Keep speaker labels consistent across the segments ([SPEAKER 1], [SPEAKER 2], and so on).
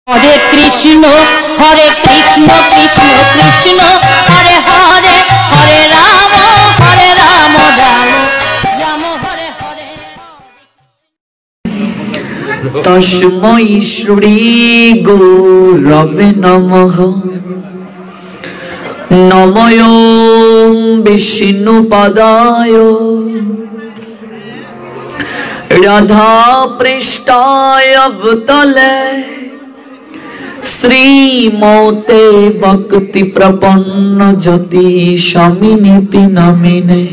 [SPEAKER 1] हरे कृष्ण कृष्ण कृष्ण हरे हरे हरे राम राम राम हरे हरे।
[SPEAKER 2] तस्मै श्री गुरवे नमः। नमो विष्णुपदाय राधा पृष्ठाय भूतले श्रीमते भक्ति प्रपन्न ज्योति स्वामिनीति नामिने।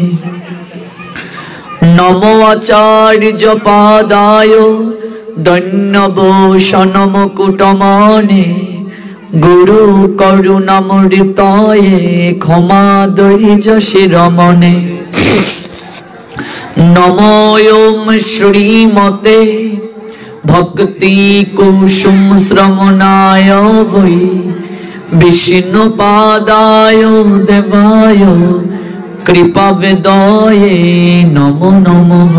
[SPEAKER 2] नमो आचार्य पादाय दण्डभूषण मुकुटमाने गुरु करुणामृताय क्षमा धैर्य शिरोमणे। नमो ओम श्रीमते भक्ति कुसुम श्रवणाय वै विष्णुपादाय देवाय कृपा वेदाय नमो नमः।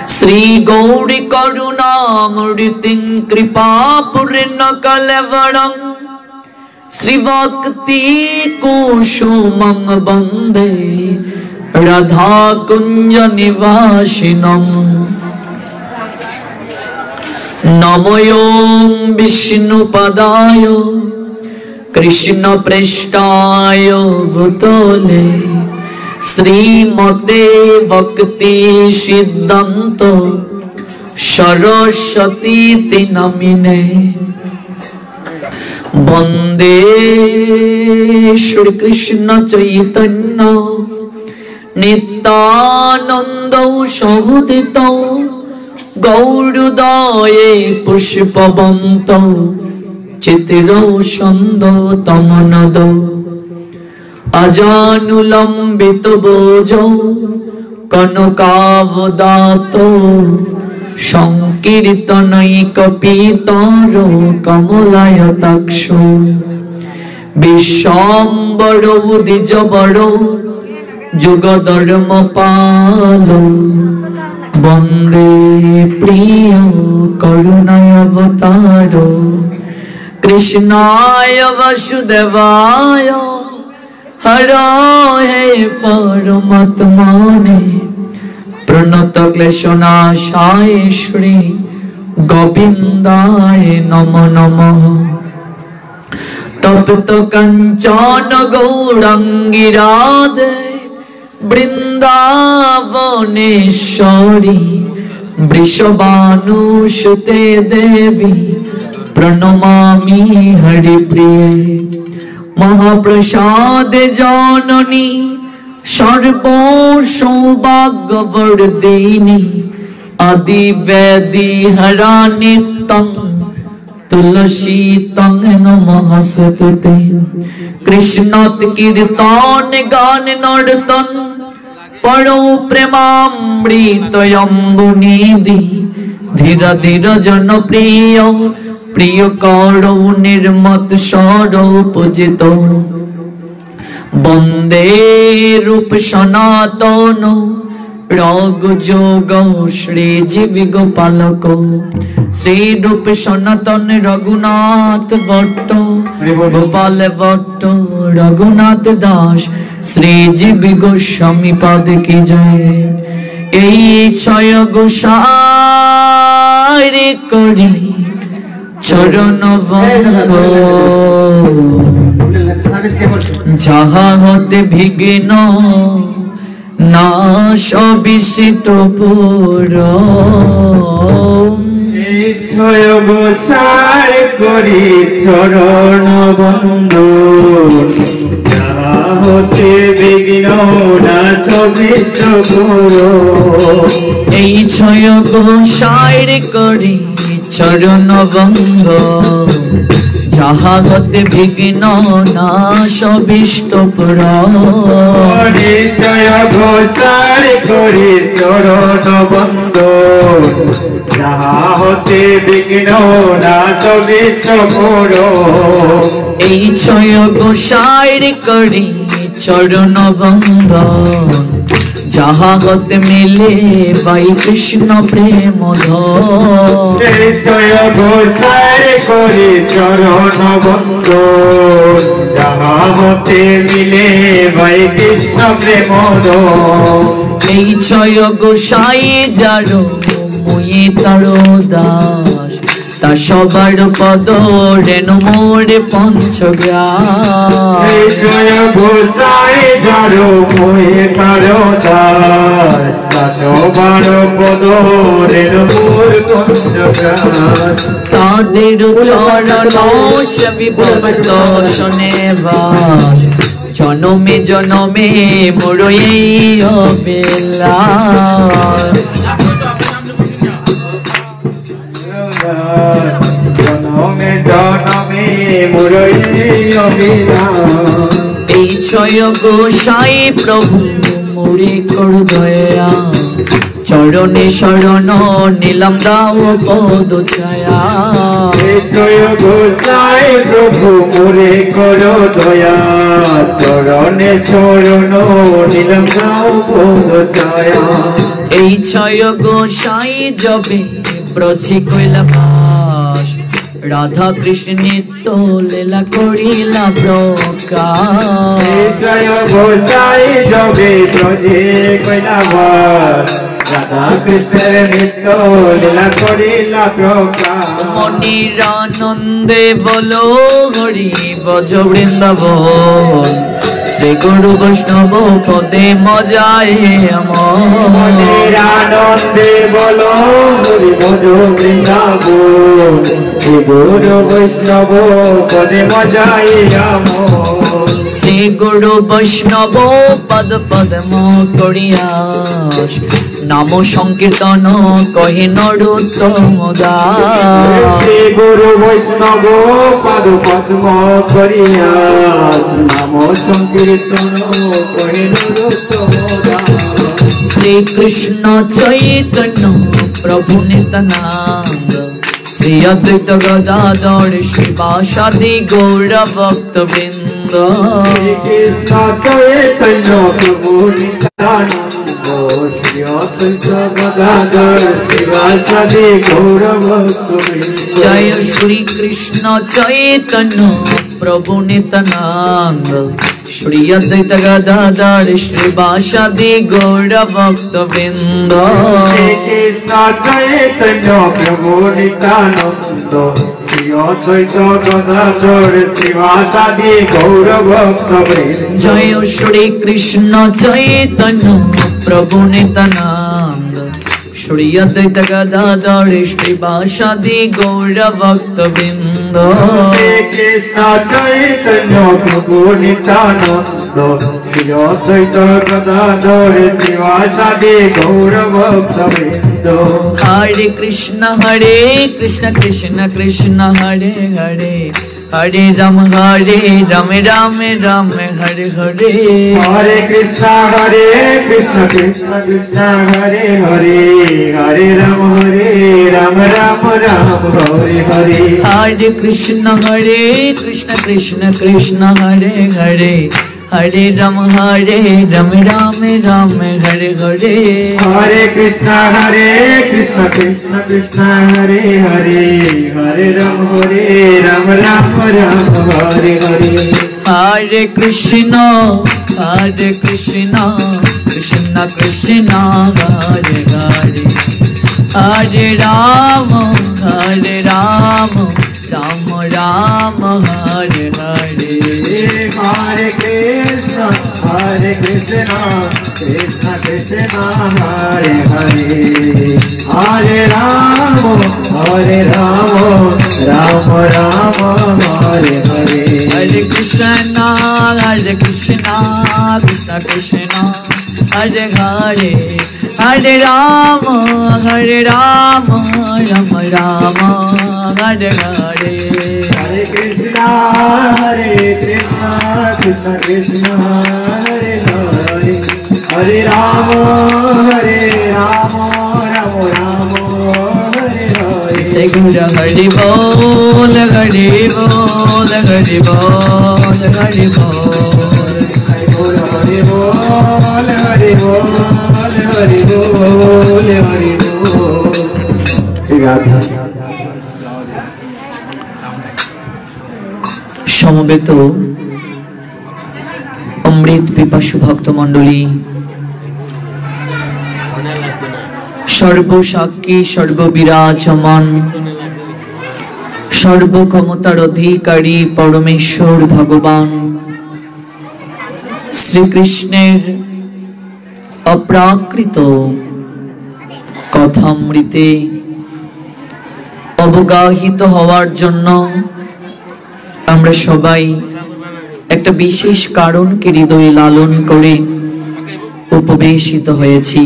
[SPEAKER 2] श्री गौरी करुणामृतिं कृपा पूर्ण कलेवरं श्री भक्ति कुसुमं वन्दे राधा कुंज निवासिनम्। नमो विष्णुपदाय कृष्ण पृष्ठाय भूतले श्रीमते भक्ति सिद्धांत सरस्वती नामिने। वंदे श्री कृष्ण चैतन्य नित्यानंद सहोदित गौरदाये पुष्पवंत चितिरौषध तमनद अजानुलंबित बोजो कनकावदात संकीर्तनैक पीतारो कमलायताक्षो विश्वाम्बरो द्विजबरो जुगधर्म पालो वंदे प्रिय करुणावतारो कृष्णाय वसुदेवाय हराय परमात्मने प्रणत क्लेशनाशाय श्री गोविंदाय नमो नमः। तप्त कंचन गौरांगी राधे वृंदावनेश्वरी वृषभानुसुते देवी प्रणमामि हरिप्रिये। महाप्रसाद जननी सर्व सौभाग्यवर्धिनी आदि वैदि हरा नित्यं तुलसी तंग नमस्ते। कृष्णात कीर्तन गान नर्तन परो प्रेमामृत यम्बुनिधि धीर धीर जनप्रिय प्रिय करो निर्मत सरो पूजित। वंदे रूप सनातन रघु जोग श्री जीव गोपालक श्री रूप सनातन रघुनाथ भट्ट गोपाल भट्ट रघुनाथ दास श्री जीव गोस्वामी पद की जय। यही क्षय गोसाई करी चरण बंद जहा होते विघ्न नाश विसित पुर।
[SPEAKER 3] क्षय गोसार करी चरण बंद जहा होते विघ्न नाश विसित पुर।
[SPEAKER 2] এই ছয় গোসাইর করি চরণ বন্ধ যাহা হতে বিঘ্ন নাশ বিষ্টপুর।
[SPEAKER 3] জয় ঘোষার করি চরণ বন্ধ যাহা হতে বিঘ্ন নাশ বিষ্টপুর।
[SPEAKER 2] এই ছয় গোসাইর করি চরণ বন্ধ যাহা হতে মিলে বাই কৃষ্ণ প্রেম ধন।
[SPEAKER 3] এই জয় গোসাই করি চরণ বন্দন, যাহা হতে মিলে বাই কৃষ্ণ প্রেম ধন।
[SPEAKER 2] এই জয় গোসাই যারো মুই তার দাস, তা সবার পদ রেণু মোরে পঞ্চগ্রাস।
[SPEAKER 3] এই জয় গোসাই যারো মুই তার দাস, তা সবার পদ রেণু মোর পঞ্চগ্রাস।
[SPEAKER 2] তাদের চরণ সেবি ভক্ত শোনে বাস, জনমে জনমে মোর এই অবিলাস।
[SPEAKER 3] জনমে জনমে মোর এই অভিলাষ।
[SPEAKER 2] এই জয় গোসাই প্রভু মোরে কর দয়া, চরণে শরণ নিলাম দাও পদ ছায়া।
[SPEAKER 3] এই জয় গোসাই প্রভু মোরে করো দয়া, চরণে শরণ নিলাম দাও পদ ছায়া।
[SPEAKER 2] এই জয় গোসাই যবে ব্রজে কইলা বাস, রাধা কৃষ্ণ নিত্য লীলা করিলা প্রকাশ।
[SPEAKER 3] এই জয় গোসাই যবে ব্রজে কইলা বাস, রাধা কৃষ্ণের নিত্য লীলা করিলা প্রকাশ।
[SPEAKER 2] মনির আনন্দে বলো হরি বজ বৃন্দাবন, শ্রী গুরু বৈষ্ণব পদে মজায় আমার।
[SPEAKER 3] মনের আনন্দে বলো হরি ভজ বৃন্দাবন, শ্রী গুরু বৈষ্ণব পদে মজাই আমন।
[SPEAKER 2] শ্রী গুরু বৈষ্ণব পদ পদ্ম করিয়াস, নাম সংকীর্তন কহে নরোত্তম দাস।
[SPEAKER 3] শ্রী গুরু বৈষ্ণব পদ পদ্ম করিয়াস, নাম সংকীর্তন কহে নরোত্তম দাস।
[SPEAKER 2] শ্রী কৃষ্ণ চৈতন্য প্রভু নিত্যানন্দ, শ্রী অদ্বৈত গদাধর শিবাসাদি গৌর ভক্ত বৃন্দ।
[SPEAKER 3] শ্রী কৃষ্ণ চৈতন্য প্রভু নিত্যানন্দ, শ্রী অদ্বৈত গদাধর শিবাসাদি গৌর ভক্ত বৃন্দ।
[SPEAKER 2] জয় শ্রী কৃষ্ণ চৈতন্য প্রভু নিত্যানন্দ, শ্রী অদ্বৈত গদাধর শিবাসাদি গৌর ভক্ত বৃন্দ।
[SPEAKER 3] শ্রী কৃষ্ণ চৈতন্য প্রভু নিত্যানন্দ, শ্রী অদ্বৈত গদাধর শিবাসাদি গৌর ভক্ত বৃন্দ।
[SPEAKER 2] জয় শ্রী কৃষ্ণ চৈতন্য প্রভু নিত্যানন্দ, শ্রী অদ্বৈত গদাধর শিবাসাদি গৌর ভক্ত বৃন্দ।
[SPEAKER 3] শ্রী কৃষ্ণ চৈতন্য প্রভু নিত্যানন্দ, শ্রী অদ্বৈত গদাধর শিবাসাদি গৌর ভক্ত বৃন্দ।
[SPEAKER 2] হরে কৃষ্ণ কৃষ্ণ কৃষ্ণ হরে হরে, হরে রাম রাম রাম হরে হরে।
[SPEAKER 3] হরে কৃষ্ণ কৃষ্ণ কৃষ্ণ হরে হরে, হরে রাম রাম রাম হরে হরে।
[SPEAKER 2] হরে কৃষ্ণ কৃষ্ণ কৃষ্ণ হরে হরে, হরে রাম রাম রাম হরে হরে।
[SPEAKER 3] হরে কৃষ্ণ কৃষ্ণ কৃষ্ণ হরে হরে, হরে রাম রাম রাম হরে হরে।
[SPEAKER 2] হরে কৃষ্ণ কৃষ্ণ কৃষ্ণ হরে হরে, হরে রাম রাম রাম হরে হরে।
[SPEAKER 3] হরে কৃষ্ণ কৃষ্ণ কৃষ্ণ হরে হরে, হরে রাম রাম রাম হরে হরে।
[SPEAKER 2] হরে কৃষ্ণ কৃষ্ণ কৃষ্ণ হরে হরে, হরে রাম রাম রাম হরে হরে।
[SPEAKER 3] হরে কৃষ্ণ কৃষ্ণ কৃষ্ণ হরে হরে, হরে রাম রাম রাম হরে হরে।
[SPEAKER 2] जय गुरु हरि बोल हरि बोल हरि बोल हरि बोल।
[SPEAKER 3] हरि बोल हरि बोल हरि बोल। हरि बोल श्री राधा।
[SPEAKER 2] সমবেত অমৃত পিপাসু ভক্ত মণ্ডলী, সর্বসাক্ষী সর্ববিরাজমান সর্বক্ষমতার অধিকারী পরমেশ্বর ভগবান শ্রীকৃষ্ণের অপ্রাকৃত কথামৃতে অবগাহিত হওয়ার জন্য আমরা সবাই একটা বিশেষ কারণকে হৃদয়ে লালন করে উপবেশিত হয়েছি।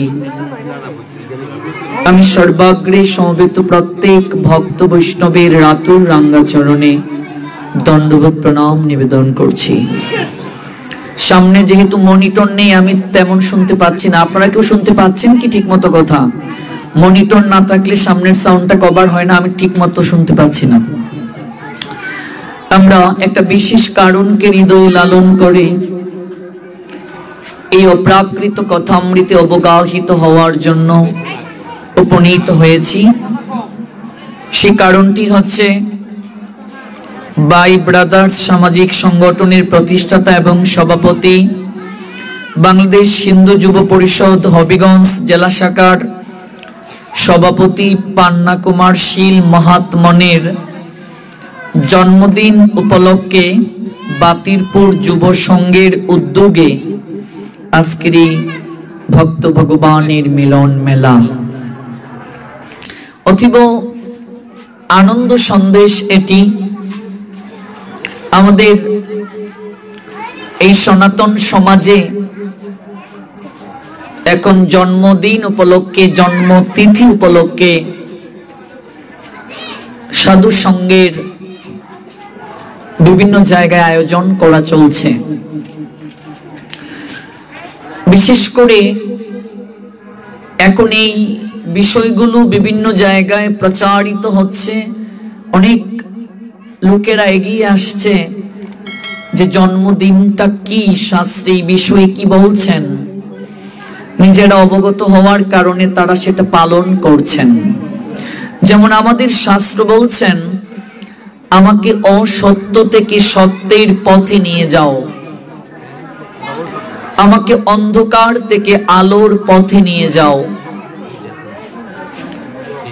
[SPEAKER 2] আমি সর্বাগ্রে সমবেত প্রত্যেক ভক্ত বৈষ্ণবের রাতুল রাঙ্গাচরণে দণ্ডবোধ প্রণাম নিবেদন করছি। সামনে যেহেতু মনিটর নেই, আমি তেমন শুনতে পাচ্ছি না। আপনারা কেউ শুনতে পাচ্ছেন কি ঠিক মতো কথা? মনিটর না থাকলে সামনের সাউন্ডটা কভার হয় না, আমি ঠিক মতো শুনতে পাচ্ছি না। আমরা একটা বিশেষ কারণকে হৃদয়ে লালন করে এই অপ্রাকৃত কথামৃতে অবগাহিত হওয়ার জন্য উপনীত হয়েছি। সেই কারণটি হচ্ছে বাই ব্রাদার্স সামাজিক সংগঠনের প্রতিষ্ঠাতা এবং সভাপতি, বাংলাদেশ হিন্দু যুব পরিষদ হবিগঞ্জ জেলা শাখার সভাপতি পান্না কুমার শীল মহাত্মনের জন্মদিন উপলক্ষে বাতিরপুর যুব সংঘের উদ্যোগে আজকের এই ভক্ত ভগবানের মিলন মেলা অতীব আনন্দ সন্দেশ। এটি আমাদের এই সনাতন সমাজে এখন জন্মদিন উপলক্ষে, জন্মতিথি উপলক্ষে সাধু সংঘের বিভিন্ন জায়গায় আয়োজন করা চলছে। বিশেষ করে এখন এই বিষয়গুলো বিভিন্ন জায়গায় প্রচারিত হচ্ছে, অনেক লোকেরা এগিয়ে আসছে যে জন্মদিনটা কি, শাস্ত্রে এই বিষয়ে কি বলছেন, নিজেরা অবগত হওয়ার কারণে তারা সেটা পালন করছেন। যেমন আমাদের শাস্ত্র বলছেন, আমাকে অসত্য থেকে সত্যের পথে নিয়ে যাও, আমাকে অন্ধকার থেকে আলোর পথে নিয়ে যাও,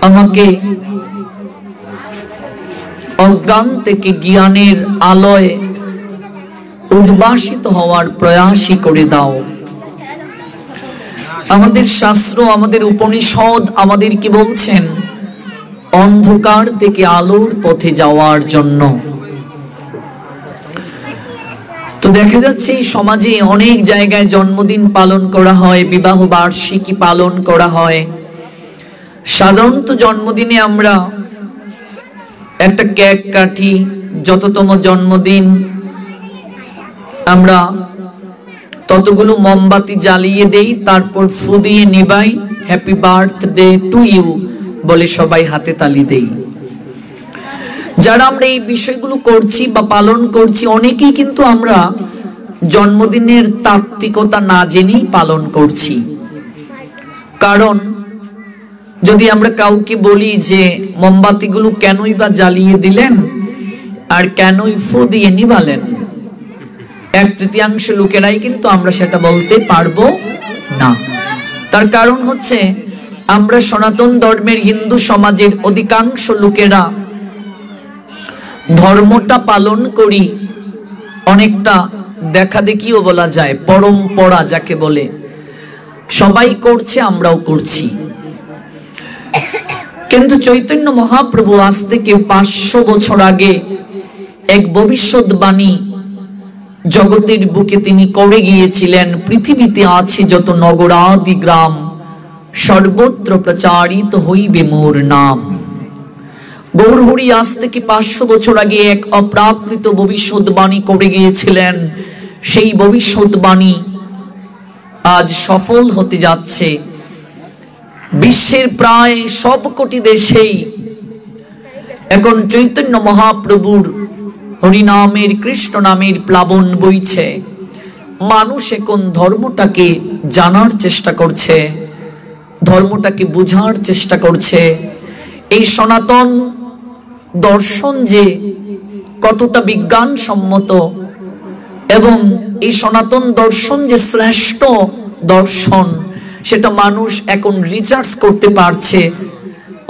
[SPEAKER 2] আমাকে অজ্ঞান থেকে জ্ঞানের আলোয় উদ্ভাসিত হওয়ার প্রয়াসই করে দাও। আমাদের শাস্ত্র, আমাদের উপনিষদ আমাদের কি বলছেন? অন্ধকার থেকে আলোর পথে যাওয়ার জন্য। তো দেখা যাচ্ছে এই সমাজে অনেক জায়গায় জন্মদিন পালন করা হয়, বিবাহ বার্ষিকী পালন করা হয়। সাধারণত জন্মদিনে আমরা একটা কেক কাটি, যততম জন্মদিন আমরা ততগুলো মোমবাতি জ্বালিয়ে দেই, তারপর ফু দিয়ে নিবাই, হ্যাপি বার্থডে টু ইউ বলে সবাই হাতে তালি দেই। যারা আমরা এই বিষয়গুলো করছি বা পালন করছি, অনেকেই কিন্তু আমরা জন্মদিনের তাত্ত্বিকতা না জেনেই পালন করছি। কারণ যদি আমরা কাউকে বলি যে মোমবাতিগুলো কেনই বা জ্বালিয়ে দিলেন আর কেনই ফু দিয়ে নিবালেন, 1/3 লোকেরাই কিন্তু আমরা সেটা বলতে পারবো না। তার কারণ হচ্ছে আমরা সনাতন ধর্মের হিন্দু সমাজের অধিকাংশ লোকেরা ধর্মটা পালন করি অনেকটা দেখা দেখিও বলা যায়, পরম্পরা যাকে বলে। সবাই করছে, আমরাও করছি। কিন্তু চৈতন্য মহাপ্রভু আজ থেকে 500 বছর আগে এক ভবিষ্যৎবাণী জগতের বুকে তিনি করে গিয়েছিলেন। পৃথিবীতে আছে যত নগরাদি গ্রাম, সর্বত্র প্রচারিত হইবে মোর নাম। গৌরহরি আজ থেকে 500 বছর আগে এক অপ্রাকৃত ভবিষ্যৎবাণী করে গিয়েছিলেন। সেই ভবিষ্যৎবাণী আজ সফল হতে যাচ্ছে। বিশ্বের প্রায় সব কোটি দেশেই এখন চৈতন্য মহাপ্রভুর হরিনামের, কৃষ্ণ নামের প্লাবন বইছে। মানুষ এখন ধর্মটাকে জানার চেষ্টা করছে, ধর্মটাকে বোঝার চেষ্টা করছে, এই সনাতন দর্শন যে কতটা বিজ্ঞানসম্মত এবং এই সনাতন দর্শন যে শ্রেষ্ঠ দর্শন সেটা মানুষ এখন রিসার্চ করতে পারছে,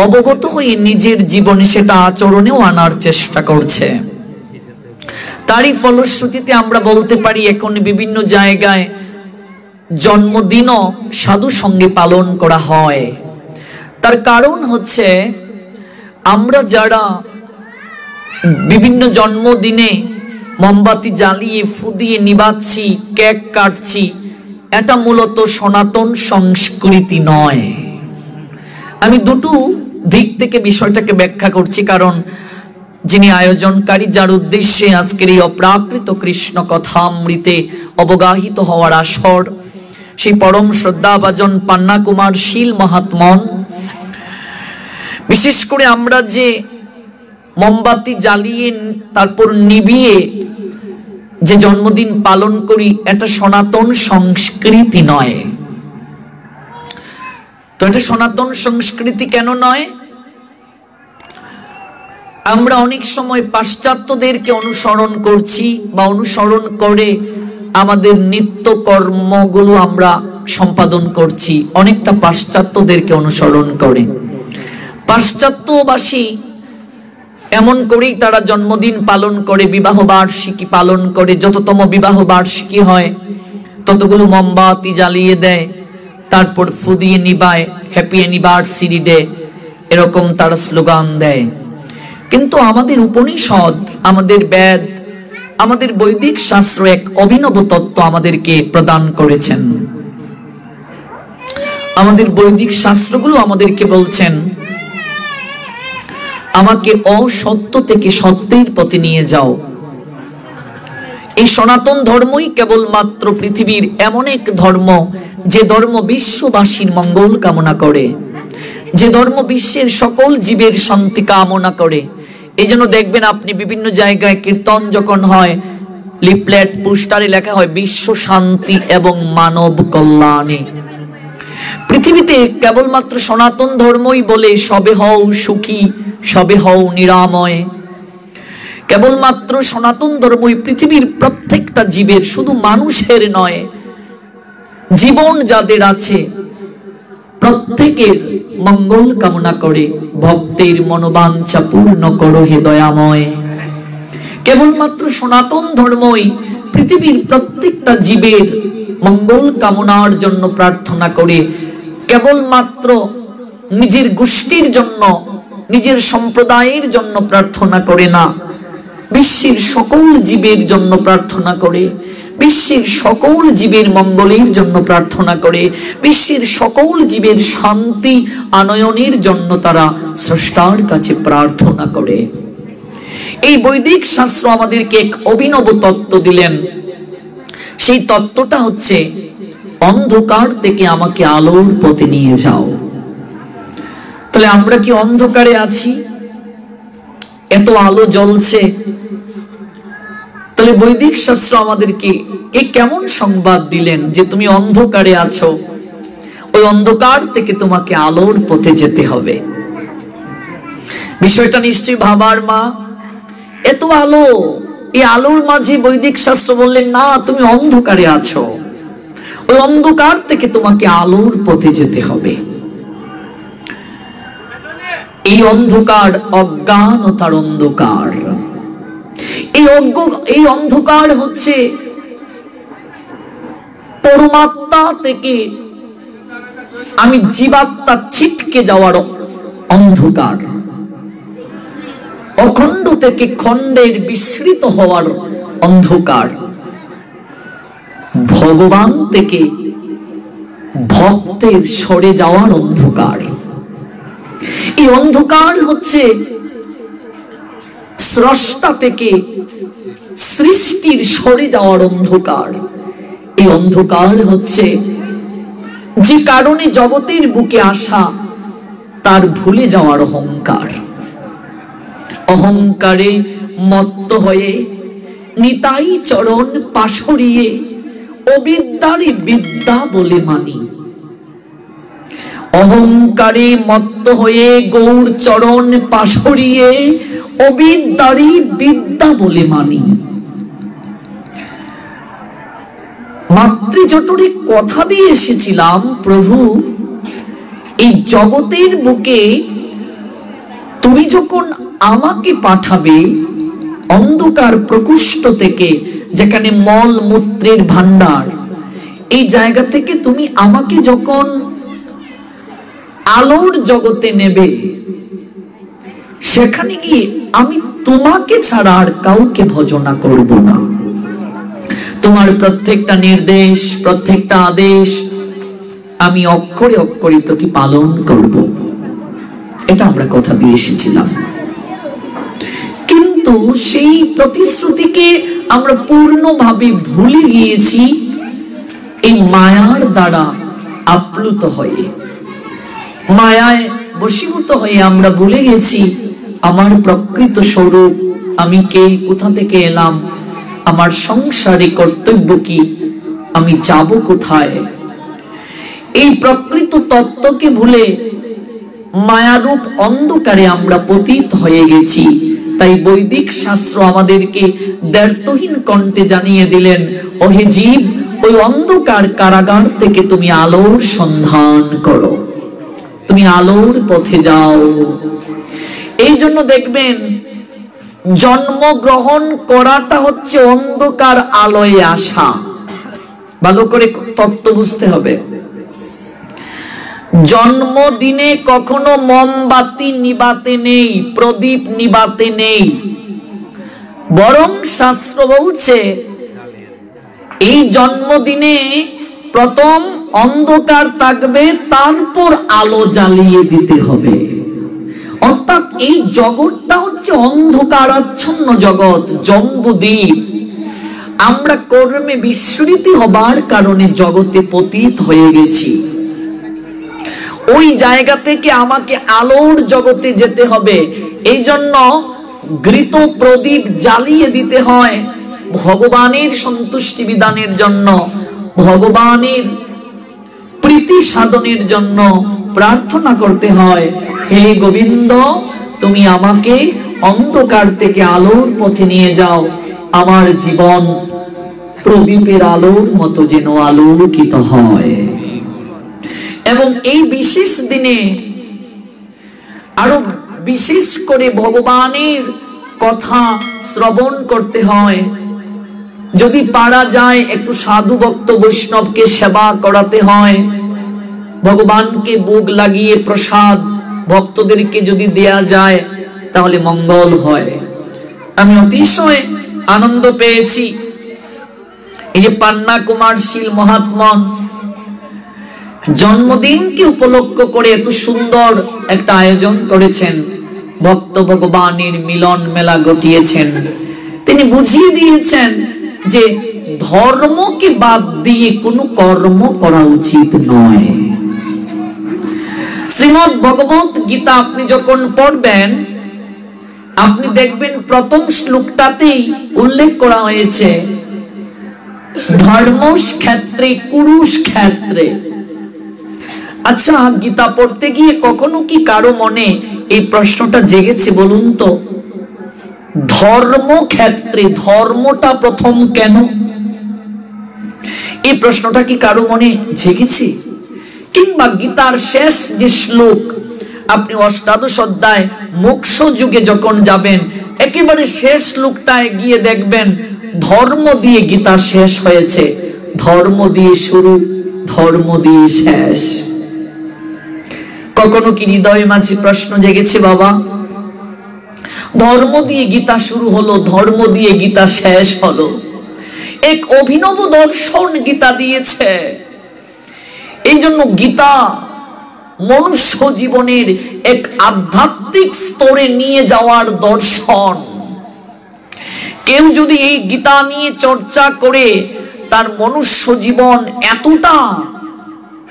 [SPEAKER 2] অবগত হয়ে নিজের জীবনে সেটা আচরণেও আনার চেষ্টা করছে। তারই ফলশ্রুতিতে আমরা বলতে পারি এখন বিভিন্ন জায়গায় জন্মদিনও সাধু সঙ্গে পালন করা হয়। তার কারণ হচ্ছে আমরা যারা বিভিন্ন জন্মদিনে মোমবাতি জ্বালিয়ে ফু দিয়ে নিবাচ্ছি, কেক কাটছি, এটা মূলত সনাতন সংস্কৃতি নয়। আমি দুটো দিক থেকে বিষয়টাকে ব্যাখ্যা করছি, কারণ যিনি আয়োজনকারী, যার উদ্দেশ্যে আজকের এই অপ্রাকৃত কৃষ্ণ কথামৃতে অবগাহিত হওয়ার আসর, সেই পরম শ্রদ্ধাভাজন পান্না কুমার শীল মহাত্মন, বিশেষ করে আমরা যে মোমবাতি জ্বালিয়ে তারপর নিভিয়ে যে জন্মদিন পালন করি, এটা সনাতন সংস্কৃতি নয়। তো এটা সনাতন সংস্কৃতি কেন নয়? আমরা অনেক সময় পাশ্চাত্যদেরকে অনুসরণ করছি বা অনুসরণ করে আমাদের নিত্য কর্মগুলো আমরা সম্পাদন করছি অনেকটা পাশ্চাত্যদেরকে অনুসরণ করে। পাশ্চাত্যবাসী এমন করেই তারা জন্মদিন পালন করে, বিবাহ বার্ষিকী পালন করে, যততম বিবাহ বার্ষিকী হয় ততগুলো মোমবাতি জ্বালিয়ে দেয়, তারপর ফু দিয়ে নিবায়, হ্যাপি অ্যানিভার্সারি ডে, এরকম তারা স্লোগান দেয়। কিন্তু আমাদের উপনিষদ, আমাদের বেদ, আমাদের বৈদিক শাস্ত্র এক অভিনব তত্ত্ব আমাদেরকে প্রদান করেছেন। আমাদের বৈদিক শাস্ত্রগুলো আমাদেরকে বলছেন, আমাকে অসত্য থেকে সত্যের পথে নিয়ে যাও। এই সনাতন ধর্মই কেবলমাত্র পৃথিবীর এমন এক ধর্ম যে ধর্ম বিশ্ববাসীর মঙ্গল কামনা করে, যে ধর্ম বিশ্বের সকল জীবের শান্তি কামনা করে। এই জন্য দেখবেন আপনি বিভিন্ন জায়গায় কীর্তন যখন হয়, লিফলেট পোস্টারে লেখা হয় বিশ্ব শান্তি এবং মানব কল্যাণে। পৃথিবীতে কেবলমাত্র সনাতন ধর্মই বলে সবে হও সুখী, সবে হও নিরাময়। কেবলমাত্র সনাতন ধর্মই পৃথিবীর প্রত্যেকটা জীবের, শুধু মানুষের নয়, জীবন যাদের আছে প্রত্যেকের মঙ্গল কামনা করে। ভক্তের মনোবাঞ্ছা পূর্ণ করো হে দয়াময়। কেবলমাত্র সনাতন ধর্মই পৃথিবীর প্রত্যেকটা জীবের মঙ্গল কামনার জন্য প্রার্থনা করে। কেবলমাত্র নিজের গোষ্ঠীর জন্য, নিজের সম্প্রদায়ের জন্য প্রার্থনা করে না, বিশ্বের সকল জীবের জন্য প্রার্থনা করে, বিশ্বের সকল জীবের মঙ্গলের জন্য প্রার্থনা করে, বিশ্বের সকল জীবের শান্তি আনয়নের জন্য তারা স্রষ্টার কাছে প্রার্থনা করে। এই বৈদিক শাস্ত্র আমাদেরকে এক অভিনব তত্ত্ব দিলেন। সেই তত্ত্বটা হচ্ছে, অন্ধকার থেকে আমাকে আলোর পথে নিয়ে যাও। তাহলে আমরা কি অন্ধকারে আছি? এত আলো জ্বলছে, তাহলে বৈদিক শাস্ত্র আমাদেরকে এ কেমন সংবাদ দিলেন যে তুমি অন্ধকারে আছো, ওই অন্ধকার থেকে তোমাকে আলোর পথে যেতে হবে। বিষয়টা নিশ্চয়ই ভাবার মা। এত আলো, এই আলোর মাঝে বৈদিক শাস্ত্র বললেন না, তুমি অন্ধকারে আছো, ওই অন্ধকার থেকে তোমাকে আলোর পথে যেতে হবে। এই অন্ধকার অজ্ঞানতার অন্ধকার। এই অন্ধকার হচ্ছে পরমাত্মা থেকে আমি জীবাত্মা ছিটকে যাওয়ার অন্ধকার, অখণ্ড থেকে খণ্ডের বিস্মৃত হওয়ার অন্ধকার, ভগবান থেকে ভক্তের সরে যাওয়ার অন্ধকার। এই অন্ধকার হচ্ছে স্রষ্টা থেকে সৃষ্টির সরে যাওয়ার অন্ধকার। এই অন্ধকার হচ্ছে যে কারণে জগতের বুকে আসা তার ভুলে যাওয়ার অহংকার। অহংকারে মত্ত হয়ে নিতাই চরণ পাশরিয়ে অবিদ্যারই বিদ্যা বলে মানি। অহংকারে মত্ত হয়ে গৌর চরণ পাশরিয়ে অবিদ্যারই বিদ্যা বলে মানি। মাতৃজঠরে কথা দিয়ে এসেছিলাম, প্রভু এই জগতের বুকে তুমি যখন আমাকে পাঠাবে অন্ধকার প্রকোষ্ঠ থেকে, যেখানে মল মূত্রের ভান্ডার, এই জায়গা থেকে তুমি আমাকে যখন আলোর জগতে নেবে, সেখানে গিয়ে আমি তোমাকে ছাড়া আর কাউকে ভজনা করব না। তোমার প্রত্যেকটা নির্দেশ, প্রত্যেকটা আদেশ আমি অক্ষরে অক্ষরে প্রতিপালন করব, এটা আমরা কথা দিয়ে এসেছিলাম। কিন্তু সেই প্রতিশ্রুতিকে আমরা পূর্ণভাবে ভুলে গিয়েছি এই মায়ার দ্বারা আপ্লুত হয়ে, মায়ায় বশীভূত হয়ে আমরা ভুলে গেছি আমার প্রকৃত স্বরূপ, আমি কে, কোথা থেকে এলাম, আমার সংসারে কর্তব্য কি, আমি যাব কোথায়। এই প্রকৃত তত্ত্বকে ভুলে মায়ারূপ অন্ধকারে আমরা পতিত হয়ে গেছি। তাই বৈদিক শাস্ত্র আমাদেরকে দ্ব্যর্থহীন কণ্ঠে জানিয়ে দিলেন, ওহে জীব, ওই অন্ধকার কারাগার থেকে তুমি আলোর সন্ধান করো, তুমি আলোর পথে যাও। এই জন্য দেখবেন জন্মগ্রহণ করাটা হচ্ছে অন্ধকার আলোয় আসা। ভালো করে তত্ত্ব বুঝতে হবে। জন্মদিনে কখনো মোমবাতি নিবাতে নেই, প্রদীপ নিবাতে নেই, বরং শাস্ত্র বলছে এই জন্মদিনে প্রথম অন্ধকার থাকবে, তারপর আলো জ্বালিয়ে দিতে হবে। অর্থাৎ এই জগৎটা হচ্ছে অন্ধকারাচ্ছন্ন জগৎ, জম্বুদ্বীপ। আমরা কর্মে বিস্মৃতি হবার কারণে জগতে পতিত হয়ে গেছি। ওই জায়গা থেকে আমাকে আলোর জগতে যেতে হবে। এই জন্য ঘৃত প্রদীপ জ্বালিয়ে দিতে হয় ভগবানের সন্তুষ্টি বিধানের জন্য, ভগবানের প্রীতি সাধনের জন্য প্রার্থনা করতে হয়, হে গোবিন্দ, তুমি আমাকে অন্ধকার থেকে আলোর পথে নিয়ে যাও, আমার জীবন প্রদীপের আলোর মতো যেন আলোকিত হয়। এবং এই বিশেষ দিনে আরো বিশেষ করে ভগবানের কথা শ্রবণ করতে হয়। যদি পারা যায় একটু সাধু ভক্ত বৈষ্ণবকে সেবা করাতে হয়, ভগবানকে ভোগ লাগিয়ে প্রসাদ ভক্তদেরকে যদি দেয়া যায় তাহলে মঙ্গল হয়। আমি অতিশয় আনন্দ পেয়েছি এই যে পান্না কুমার শীল মহাত্মন জন্মদিনকে উপলক্ষ করে এত সুন্দর একটা আয়োজন করেছেন, ভক্ত ভগবানের মিলন মেলা ঘটিয়েছেন। তিনি বুঝিয়ে দিয়েছেন যে ধর্মকে বাদ দিয়ে কোনো কর্ম করা উচিত নয়। শ্রীমদ্ ভগবত গীতা আপনি যখন পড়বেন, আপনি দেখবেন প্রথম শ্লোকটাতেই উল্লেখ করা হয়েছে ধর্মস ক্ষেত্রে কুরুষ ক্ষেত্রে। আচ্ছা, গীতা পড়তে গিয়ে কখনো কি কারো মনে এই প্রশ্নটা জেগেছে বলুন তো, ধর্মক্ষেত্রে ধর্মটা প্রথম কেন? এই প্রশ্নটা কি কারো মনে জেগেছে? কিংবা গীতার শেষ যে শ্লোক, আপনি অষ্টাদশ অধ্যায় মোক্ষ যুগে যখন যাবেন, একেবারে শেষ শ্লোকটায় গিয়ে দেখবেন ধর্ম দিয়ে গীতা শেষ হয়েছে, ধর্ম দিয়ে শুরু, ধর্ম দিয়ে শেষ। কখনো কি হৃদয় মাঝে প্রশ্ন জেগেছে, বাবা ধর্ম দিয়ে গীতা শুরু হলো, ধর্ম দিয়ে গীতা শেষ হলো? এক অভিনব দর্শন গীতা দিয়েছে। এই জন্য গীতা মনুষ্য জীবনের এক আধ্যাত্মিক স্তরে নিয়ে যাওয়ার দর্শন। কেউ যদি এই গীতা নিয়ে চর্চা করে, তার মনুষ্য জীবন এতটা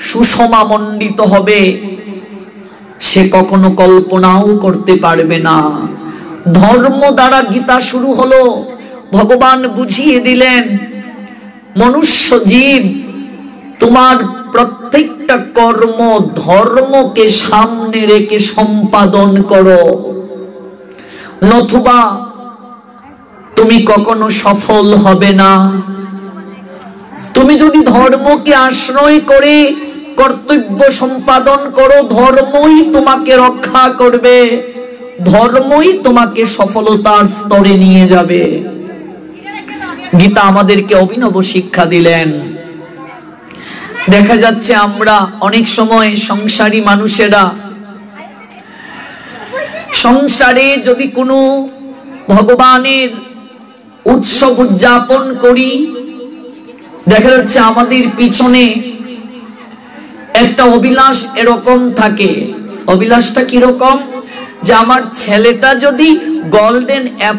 [SPEAKER 2] সুষমামণ্ডিত হবে সে কখনো কল্পনাও করতে পারবে না। ধর্ম দ্বারা গীতা শুরু হলো, ভগবান বুঝিয়ে দিলেন মনুষ্য জীব তোমার প্রত্যেকটা কর্ম ধর্মকে সামনে রেখে সম্পাদন করো, নতুবা তুমি কখনো সফল হবে না। তুমি যদি ধর্মকে আশ্রয় করে কর্তব্য সম্পাদন করো, ধর্মই তোমাকে রক্ষা করবে, ধর্মই তোমাকে সফলতার স্তরে নিয়ে যাবে। গীতা আমাদেরকে অভিনব শিক্ষা দিলেন। দেখা যাচ্ছে আমরা অনেক সময় সংসারী মানুষেরা সংসারে যদি কোনো ভগবানের উৎসব উদযাপন করি, দেখা যাচ্ছে আমাদের পিছনে একটা অভিলাষ এরকম থাকে। অভিলাষটা কিরকম? যে আমার ছেলেটা যদি গোল্ডেন A+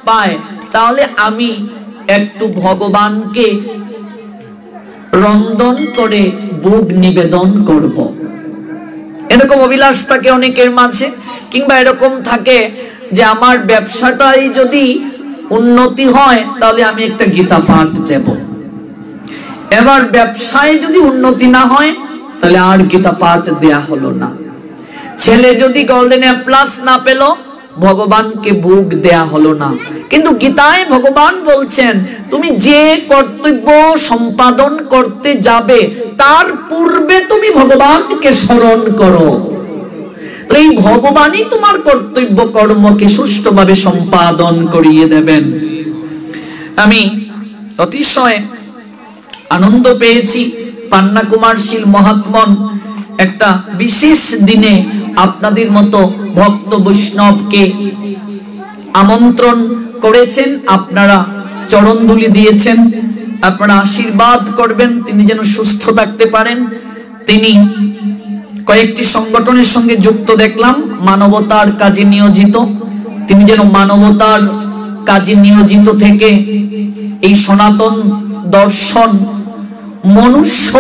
[SPEAKER 2] পায় তাহলে আমি একটু ভগবানকে রন্ধন করে ভোগ নিবেদন করব। এরকম অভিলাষ থাকে অনেকের মাঝে। কিংবা এরকম থাকে যে আমার ব্যবসাটাই যদি উন্নতি হয় তাহলে আমি একটা গীতা পাঠ দেব। এবার ব্যবসায় যদি উন্নতি না হয় তাহলে আর গীতা পাঠ দেয়া হলো না। ছেলে যদি গোল্ডেন A+ না পেল, ভগবানকে ভোগ দেয়া হলো না। কিন্তু গীতায় ভগবান বলছেন তুমি যে কর্তব্য সম্পাদন করতে যাবে তার পূর্বে তুমি ভগবানকে স্মরণ করো। এই ভগবানই তোমার কর্তব্য কর্মকে সুষ্ঠুভাবে সম্পাদন করিয়ে দেবেন। আমি অতিশয় আনন্দ পেয়েছি পান্না কুমারশীল মহাত্মন একটা বিশেষ দিনে আপনাদের মতো ভক্ত বৈষ্ণবকে আমন্ত্রণ করেছেন, আপনারা চরণধুলি দিয়েছেন, আপনারা আশীর্বাদ করবেন তিনি যেন সুস্থ থাকতে পারেন। তিনি কয়েকটি সংগঠনের সঙ্গে যুক্ত দেখলাম, মানবতার কাজে নিয়োজিত। তিনি যেন মানবতার কাজে নিয়োজিত থেকে এই সনাতন দর্শন মনুষ্য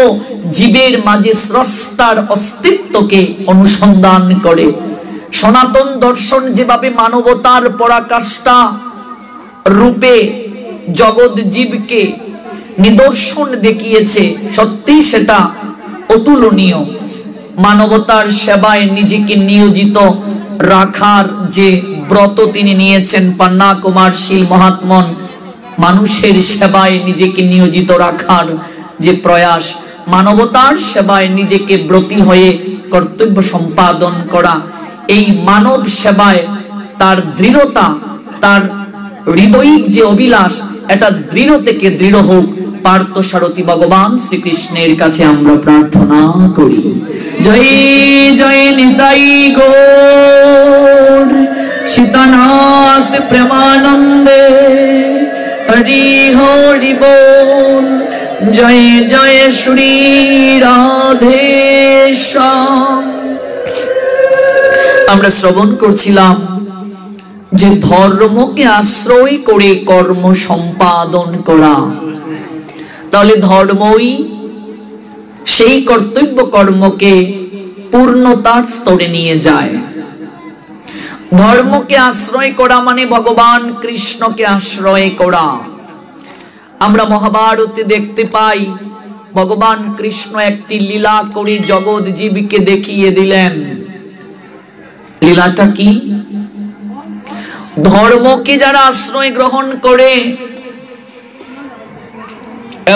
[SPEAKER 2] জীবের মাঝে স্রষ্টার অস্তিত্বকে অনুসন্ধান করে। সনাতন দর্শন যেভাবে মানবতার পরাকাষ্ঠা রূপে জগৎ জীবকে নিদর্শন দেখিয়েছে, সত্যি সেটা অতুলনীয়। মানবতার সেবায় নিজেকে নিয়োজিত রাখার যে ব্রত তিনি নিয়েছেন পান্না কুমারশীল মহাত্মন, মানুষের সেবায় নিজেকে নিয়োজিত রাখার যে প্রয়াস, মানবতার সেবায় নিজেকে ব্রতী হয়ে কর্তব্য সম্পাদন করা, এই মানব সেবায় তার দৃঢ়তা, তার হৃদয়িক যে অভিলাষ, এটা দৃঢ় থেকে দৃঢ় হোক। পার্থ সারথী ভগবান শ্রীকৃষ্ণের কাছে আমরা প্রার্থনা করি। জয় জয় নিতাই গৌর সীতানাথ প্রেমানন্দে, হরি হরি বল, জয় জয় শ্রী রাধে শ্যাম। আমরা শ্রবণ করছিলাম যে ধর্মকে আশ্রয় করে কর্ম সম্পাদন করা, তাহলে ধর্মই সেই কর্তব্য কর্মকে পূর্ণতার স্তরে নিয়ে যায়। ধর্মকে আশ্রয় করা মানে ভগবান কৃষ্ণকে আশ্রয় করা। আমরা মহাভারতে দেখতে পাই ভগবান কৃষ্ণ একটি লীলা করে জগৎ জীবকে দেখিয়ে দিলেন। লীলাটা কি? ধর্মকে যারা আশ্রয় গ্রহণ করে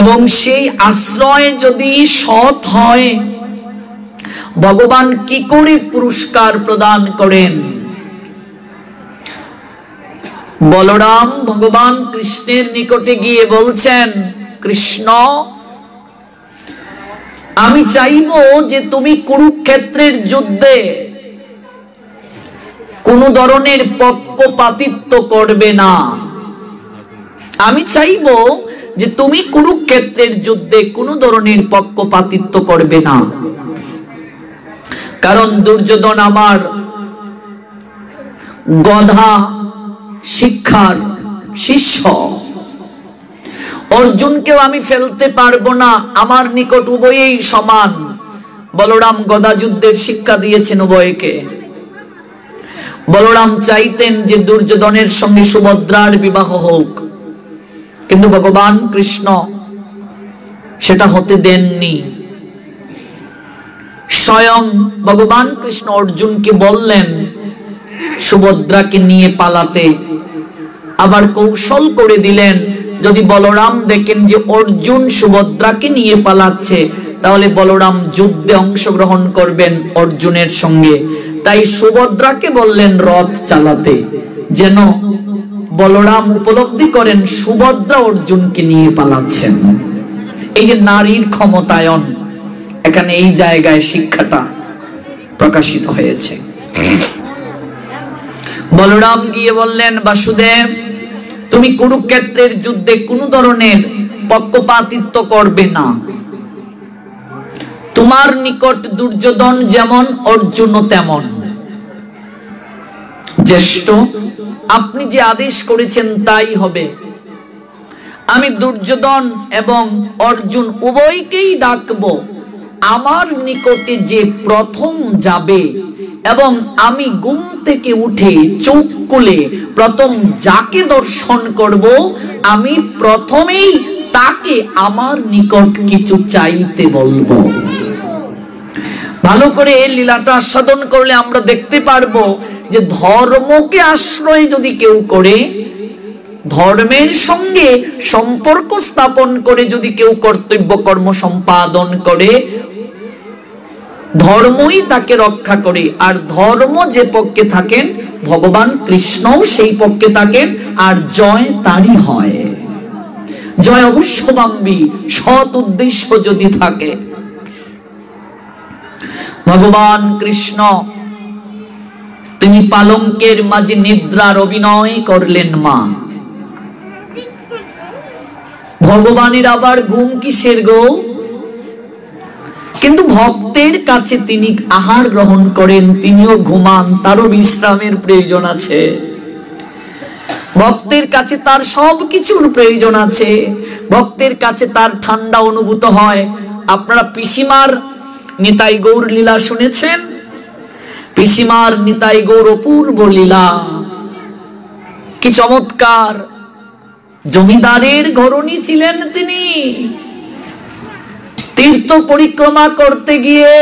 [SPEAKER 2] এবং সেই আশ্রয় যদি সৎ হয়, ভগবান কি করে পুরস্কার প্রদান করেন? বলরাম ভগবান কৃষ্ণের নিকটে গিয়ে বলছেন, কৃষ্ণ আমি চাইবো যে তুমি কুরুক্ষেত্রের যুদ্ধে কোন ধরনের পক্ষপাতিত্ব করবে না। আমি চাইবো যে তুমি কুরুক্ষেত্রের যুদ্ধে কোন ধরনের পক্ষপাতিত্ব করবে না, কারণ দুর্যোধন আমার গধা শিক্ষার শিষ্য, অর্জুনকেও আমি ফেলতে পারবো না, আমার নিকট উভয়েই সমান। বলরাম গদা যুদ্ধের শিক্ষা দিয়েছেন উভয়কে। বলরাম চাইতেন যে দুর্যোধনের সঙ্গে সুভদ্রার বিবাহ হোক, কিন্তু ভগবান কৃষ্ণ সেটা হতে দেননি। স্বয়ং ভগবান কৃষ্ণ অর্জুনকে বললেন সুভদ্রাকে নিয়ে পালাতে, আবার কৌশল করে দিলেন যদি বলরাম দেখেন যে অর্জুন সুভদ্রাকে নিয়ে পালাচ্ছে তাহলে বলরাম যুদ্ধে অংশগ্রহণ করবেন অর্জুনের সঙ্গে। তাই সুভদ্রাকে বললেন রথ চালাতে, যেন বলরাম উপলব্ধি করেন সুভদ্রা অর্জুনকে নিয়ে পালাচ্ছেন। এই যে নারীর ক্ষমতায়ন, এখানে এই জায়গায় শিক্ষাটা প্রকাশিত হয়েছে। বলরাম গিয়ে বললেন বাসুদেব, তুমি কুরুক্ষেত্রের যুদ্ধে কোনো ধরনের পক্ষপাতিত্ব করবে না। তোমার নিকট দুর্যোধন যেমন অর্জুন তেমন। জ্যেষ্ঠ, আপনি যে আদেশ করেছেন তাই হবে। আমি দুর্যোধন এবং অর্জুন উভয়কেই ডাকবো। আমার নিকটে যে প্রথম যাবে এবং আমি ঘুম থেকে উঠে চোখ খুলে প্রথম যাকে দর্শন করব আমি প্রথমেই তাকে আমার নিকট কিছু চাইতে বলবো। ভালো করে এই লীলাটা আস্বাদন করলে আমরা দেখতে পারবো যে ধর্মকে আশ্রয় যদি কেউ করে, ধর্মের সঙ্গে সম্পর্ক স্থাপন করে যদি কেউ কর্তব্য কর্ম সম্পাদন করে, ধর্মই তাকে রক্ষা করে। আর ধর্ম যে পক্ষে থাকেন ভগবান কৃষ্ণও সেই পক্ষে থাকেন, আর জয় তারই হয়। জয় অবশ্যম্বী, সৎ উদ্দেশ্য যদি থাকে। ভগবান কৃষ্ণ তিনি পালঙ্কের মাঝে নিদ্রার অভিনয় করলেন মা। ভগবানের আবার ঘুম কিসের গো? কিন্তু ভক্তের কাছে তিনি আহার গ্রহণ করেন, তিনিও ঘুমান, তারও বিশ্রামের প্রয়োজন আছে। ভক্তের কাছে তার সবকিছুর প্রয়োজন আছে। ভক্তের কাছে তার ঠান্ডা অনুভূত হয়। আপনারা পিসিমার নিতাই গৌর লীলা শুনেছেন? পিসিমার নিতাই গৌর অপূর্ব লীলা, কি চমৎকার! জমিদারের ঘরণী ছিলেন তিনি। তীর্থ পরিক্রমা করতে গিয়ে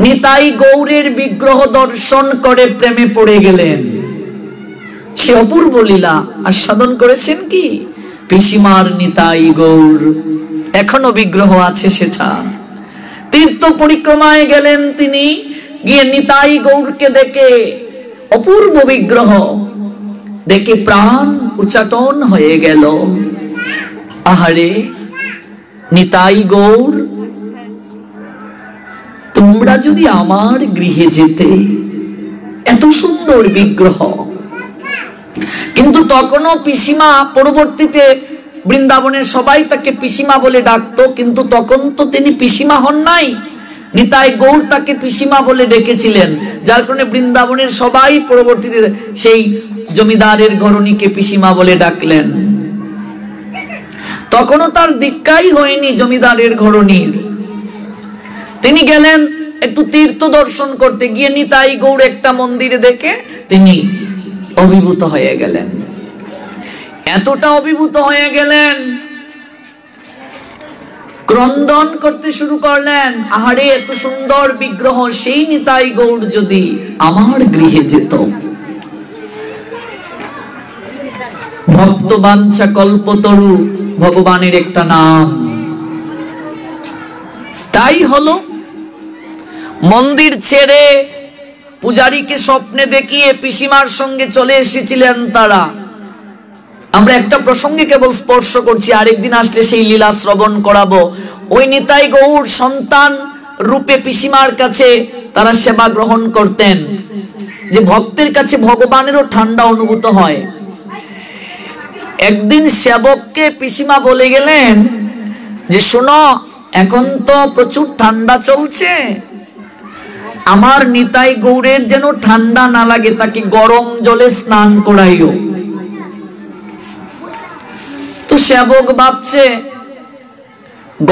[SPEAKER 2] নিতাই গৌরের বিগ্রহ দর্শন করে প্রেমে পড়ে গেলেন। সে অপূর্ব লীলা আস্বাদন করেছেন কি পিসিমার নিতাই গৌর? এখনো বিগ্রহ আছে সেটা। তীর্থ পরিক্রমায় গেলেন তিনি, গিয়ে নিতাই গৌরকে দেখে, অপূর্ব বিগ্রহ দেখে প্রাণ উচ্চাটন হয়ে গেল। আহারে নিতাই গৌর, তোমরা যদি আমার গৃহে যেতে, এত সুন্দর বিগ্রহ। কিন্তু তখনও পিসিমা, পরবর্তীতে বৃন্দাবনের সবাই তাকে পিসিমা বলে ডাকতো, কিন্তু তখন তো তিনি পিসিমা হন নাই। নিতাই গৌর তাকে পিসিমা বলে ডেকেছিলেন, যার কারণে বৃন্দাবনের সবাই পরবর্তীতে সেই জমিদারের ঘরণীকে পিসিমা বলে ডাকলেন। তখনও তার দীক্ষাই হয়নি জমিদারের ঘরণীর। তিনি গেলেন একটু তীর্থ দর্শন করতে, গিয়ে নিতাই গৌর একটা মন্দিরে দেখে তিনি অভিভূত হয়ে গেলেন। এতটা অভিভূত হয়ে গেলেন, ক্রন্দন করতে শুরু করলেন, আহারে এত সুন্দর বিগ্রহ, সেই নিতাই গৌর যদি আমার গৃহে যেত। ভক্ত বাঞ্ছা কল্পতরু ভগবানের একটা নাম। তাই হলো, মন্দির ছেড়ে পূজারীকে স্বপ্নে দেখিয়ে পিসিমার সঙ্গে চলে এসেছিলেন তারা। আমরা একটা প্রসঙ্গে কেবল স্পর্শ করছি, আরেকদিন আসলে সেই লীলা শ্রবণ করাবো। ওই নিতাই গৌর সন্তান রূপে পিসিমার কাছে তারা সেবা গ্রহণ করতেন, যে ভক্তের কাছে ভগবানেরও ঠান্ডা অনুভূত হয়। একদিন সেবককে পিসিমা বলে গেলেন যে শোনো, এখন তো প্রচুর ঠান্ডা চলছে, আমার নিতাই গৌরের যেন ঠান্ডা না লাগে, তাকে গরম জলে স্নান করাইও। তো সেবক ভাবছে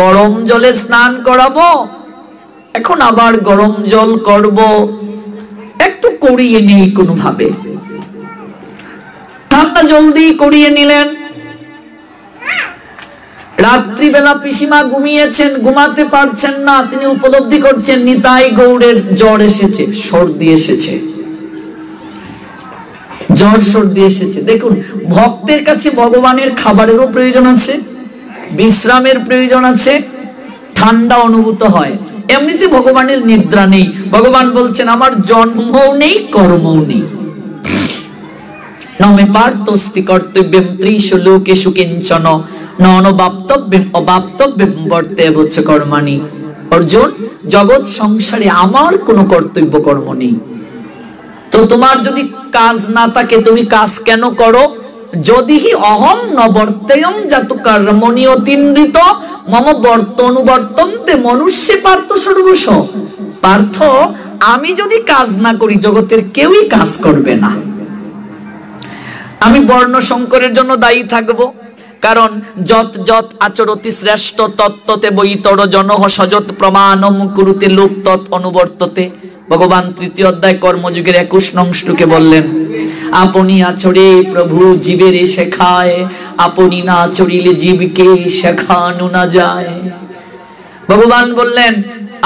[SPEAKER 2] গরম জলে স্নান করাবো, এখন আবার গরম জল করব, একটু করিয়ে নেই কোনোভাবে। ঠান্ডা জলদি করিয়ে নিলেন। রাত্রিবেলা পিসিমা ঘুমিয়েছেন, ঘুমাতে পারছেন না, তিনি উপলব্ধি করছেন নিতাই গৌড়ের জ্বর এসেছে, সর্দি এসেছে, জ্বর সর্দি এসেছে। দেখুন, ভক্তের কাছে ভগবানের খাবারেরও প্রয়োজন আছে, বিশ্রামের প্রয়োজন আছে, ঠান্ডা অনুভূত হয়। এমনিতে ভগবানের নিদ্রা নেই। ভগবান বলছেন আমার জন্মও নেই, কর্মও নেই। নমে পার্থস্তি কর্তব্যম ত্রিষু লোকেষু কিঞ্চন ননবাপ্তব্যম অবাপ্তব্যম বর্তেব চ কর্মাণি। অর্জুন, জগৎ সংসারে আমার কোনো কর্তব্য কর্ম নেই। তো তোমার যদি কাজ না থাকে তুমি কাজ কেন করো? যদি অহম নবর্তেয়ম জাতু কর্মণি অতিনৃত মম বর্তনুবর্তন্তে মনুষ্যে পার্থ সর্বস্ব। পার্থ, আমি যদি কাজ না করি জগতের কেউই কাজ করবে না। আমি বর্ণ সংকরের জন্য দায়ী থাকব, কারণ যত যত আচরতি শ্রেষ্ঠ তত্ত্বতে বৈতর জনঃ সযত প্রমাণম কুরুতে লোক তৎ অনুবর্ততে। ভগবান তৃতীয় অধ্যায় কর্মযুগের 21 নং শ্লোকে বললেন, আপনি আচরে প্রভু জীবেরে শেখায়, আপনি না আচরিলে জীবকে শেখানো না যায়। ভগবান বললেন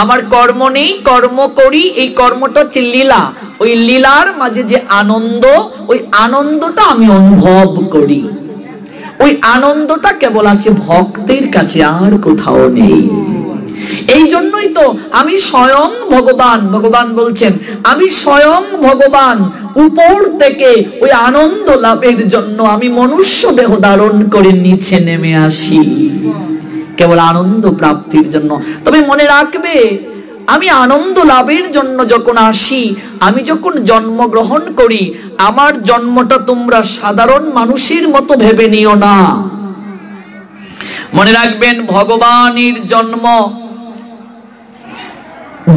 [SPEAKER 2] আমার কর্ম নেই, কর্ম করি, এই কর্মটা হচ্ছে লীলা। ওই লীলার মাঝে যে আনন্দ, ওই আনন্দটা আমি অনুভব করি। ওই আনন্দটা কেবল আছে ভক্তের কাছে, আর কোথাও নেই। এই জন্যই তো আমি স্বয়ং ভগবান। ভগবান বলছেন আমি স্বয়ং ভগবান, উপর থেকে ওই আনন্দ লাভের জন্য আমি মনুষ্য দেহ ধারণ করে নিচে নেমে আসি, কেবল আনন্দ প্রাপ্তির জন্য। তবে মনে রাখবে, আমি আনন্দ লাভের জন্য যখন আসি, আমি যখন জন্মগ্রহণ করি, আমার জন্মটা তোমরা সাধারণ মানুষের মতো ভেবে নিও না। মনে রাখবেন, ভগবানের জন্ম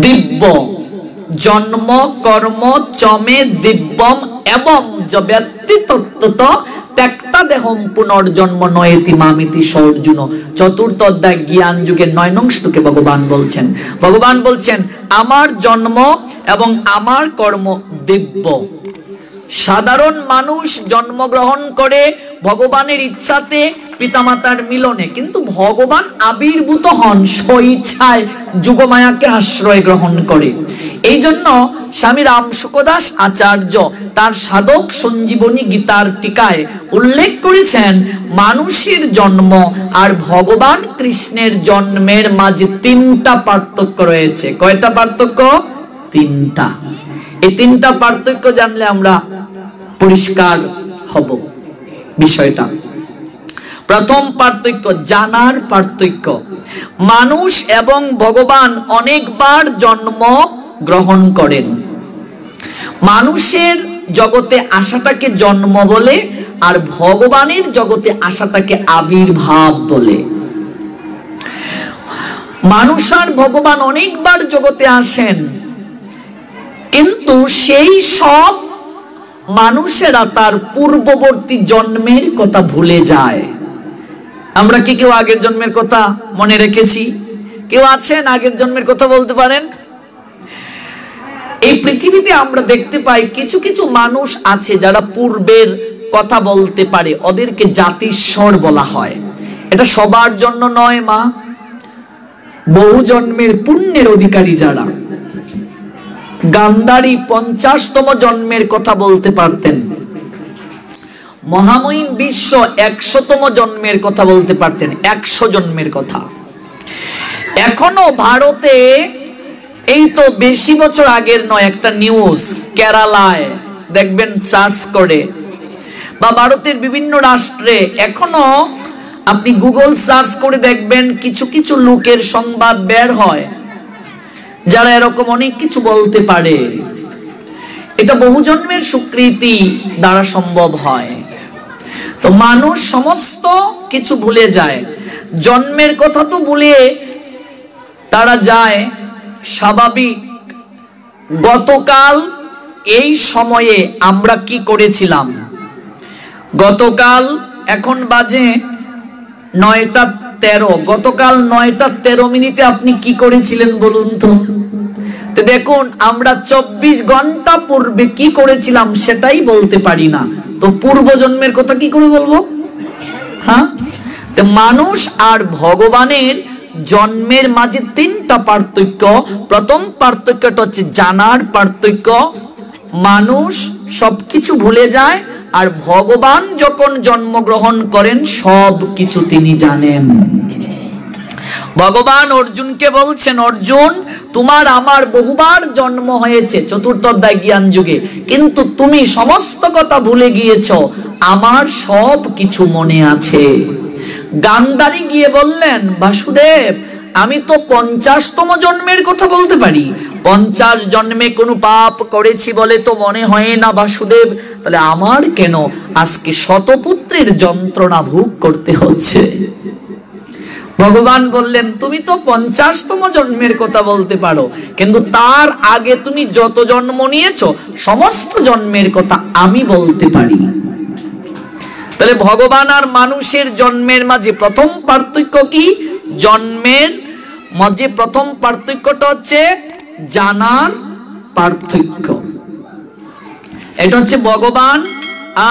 [SPEAKER 2] দিব্য, জন্ম কর্ম চমে দিব্যম এবং ব্যক্তি তত্ত্বত ত্যক্তা দেহম পুনর্জন্ম নয়েতি মামিতি সর্জুন। চতুর্থ অধ্যায় জ্ঞান যুগের 9 নং শ্লোকে ভগবান বলছেন আমার জন্ম এবং আমার কর্ম দিব্য। সাধারণ মানুষ জন্মগ্রহণ করে ভগবানের ইচ্ছাতে, পিতামাতার মিলনে, কিন্তু ভগবান আবির্ভূত হন স্বইচ্ছায়, যুগমায়াকে আশ্রয় গ্রহণ করে। এই জন্য স্বামী রামশুকদাস আচার্য তার সাধক সঞ্জীবনী গীতার টিকায় উল্লেখ করেছেন, মানুষের জন্ম আর ভগবান কৃষ্ণের জন্মের মাঝে 3টা পার্থক্য রয়েছে। কয়টা পার্থক্য? 3টা। এই 3টা পার্থক্য জানলে আমরা পরিষ্কার হব বিষয়টা। প্রথম পার্থক্য, জানার পার্থক্য। মানুষ এবং ভগবান অনেকবার জন্ম গ্রহণ করেন। মানুষের জগতে আসাটাকে জন্ম বলে, আর ভগবানের জগতে আসাটাকে আবির্ভাব বলে। মানুষ আর ভগবান অনেকবার জগতে আসেন, কিন্তু সেই সব মানুষেরা তার পূর্ববর্তী জন্মের কথা ভুলে যায়। আমরা কি কেউ আগের জন্মের কথা মনে রেখেছি? কেউ আছেন আগের জন্মের কথা বলতে পারেন? এই পৃথিবীতে আমরা দেখতে পাই কিছু কিছু মানুষ আছে যারা পূর্বের কথা বলতে পারে, ওদেরকে জাতিস্বর বলা হয়। এটা সবার জন্য নয় মা, বহু জন্মের পুণ্যের অধিকারী যারা, গান্ধারী 50তম জন্মের কথা বলতে পারতেন, মহামহিম বিশ্ব 100তম জন্মের কথা বলতে পারতেন, 100 জন্মের কথা। এখনো ভারতে, এই তো বেশি বছর আগের নয়, একটা নিউজ কেরালায় দেখবেন চার্জ করে, বা ভারতের বিভিন্ন রাষ্ট্রে এখনো আপনি গুগল সার্চ করে দেখবেন কিছু কিছু লোকের সংবাদ বের হয় যারা এরকম অনেক কিছু বলতে পারে। এটা বহু জন্মের স্বীকৃতি দ্বারা সম্ভব হয়। তো মানুষ সমস্ত কিছু ভুলে যায়, জন্মের কথা তো ভুলে তারা যায়, স্বাভাবিক। গতকাল এই সময়ে আমরা কি করেছিলাম? গতকাল এখন বাজে 9টা 13, গতকাল 9টা 13 মিনিটে আপনি কি করেছিলেন বলুন তো? দেখুন, আমরা 24 ঘন্টা পূর্বে কি করেছিলাম সেটাই বলতে পারি না, তো পূর্ব জন্মের কথা কি করে বলবো? হ্যাঁ, তো মানুষ আর ভগবানের জন্মের মাঝে তিনটা পার্থক্য। প্রথম পার্থক্যটা হচ্ছে জানার পার্থক্য। মানুষ সবকিছু ভুলে যায়, আর ভগবান যখন জন্মগ্রহণ করেন সব কিছু তিনি জানেন। ভগবান অর্জুনকে বলছেন, অর্জুন তোমার আমার বহুবার জন্ম হয়েছে চতুর্থ অধ্যায় জ্ঞান যুগে, কিন্তু তুমি সমস্ত কথা ভুলে গিয়েছো, আমার সব কিছু মনে আছে। গান্ধারী গিয়ে বললেন, বাসুদেব আমি তো 50তম জন্মের কথা বলতে পারি, 50 জন্মে কোনো পাপ করেছি বলে তো মনে হয় না বাসুদেব, তাহলে আমার কেন আজকে শতপুত্রের যন্ত্রণা ভোগ করতে হচ্ছে? ভগবান বললেন, তুমি তো 50তম জন্মের কথা বলতে পারো, কিন্তু তার আগে তুমি যত জন্ম নিয়েছো সমস্ত জন্মের কথা আমি বলতে পারি। তাহলে ভগবান আর মানুষের জন্মের মাঝে প্রথম পার্থক্য কি? জন্মের মাঝে প্রথম পার্থক্যটা হচ্ছে জানার পার্থক্য। এটা হচ্ছে ভগবান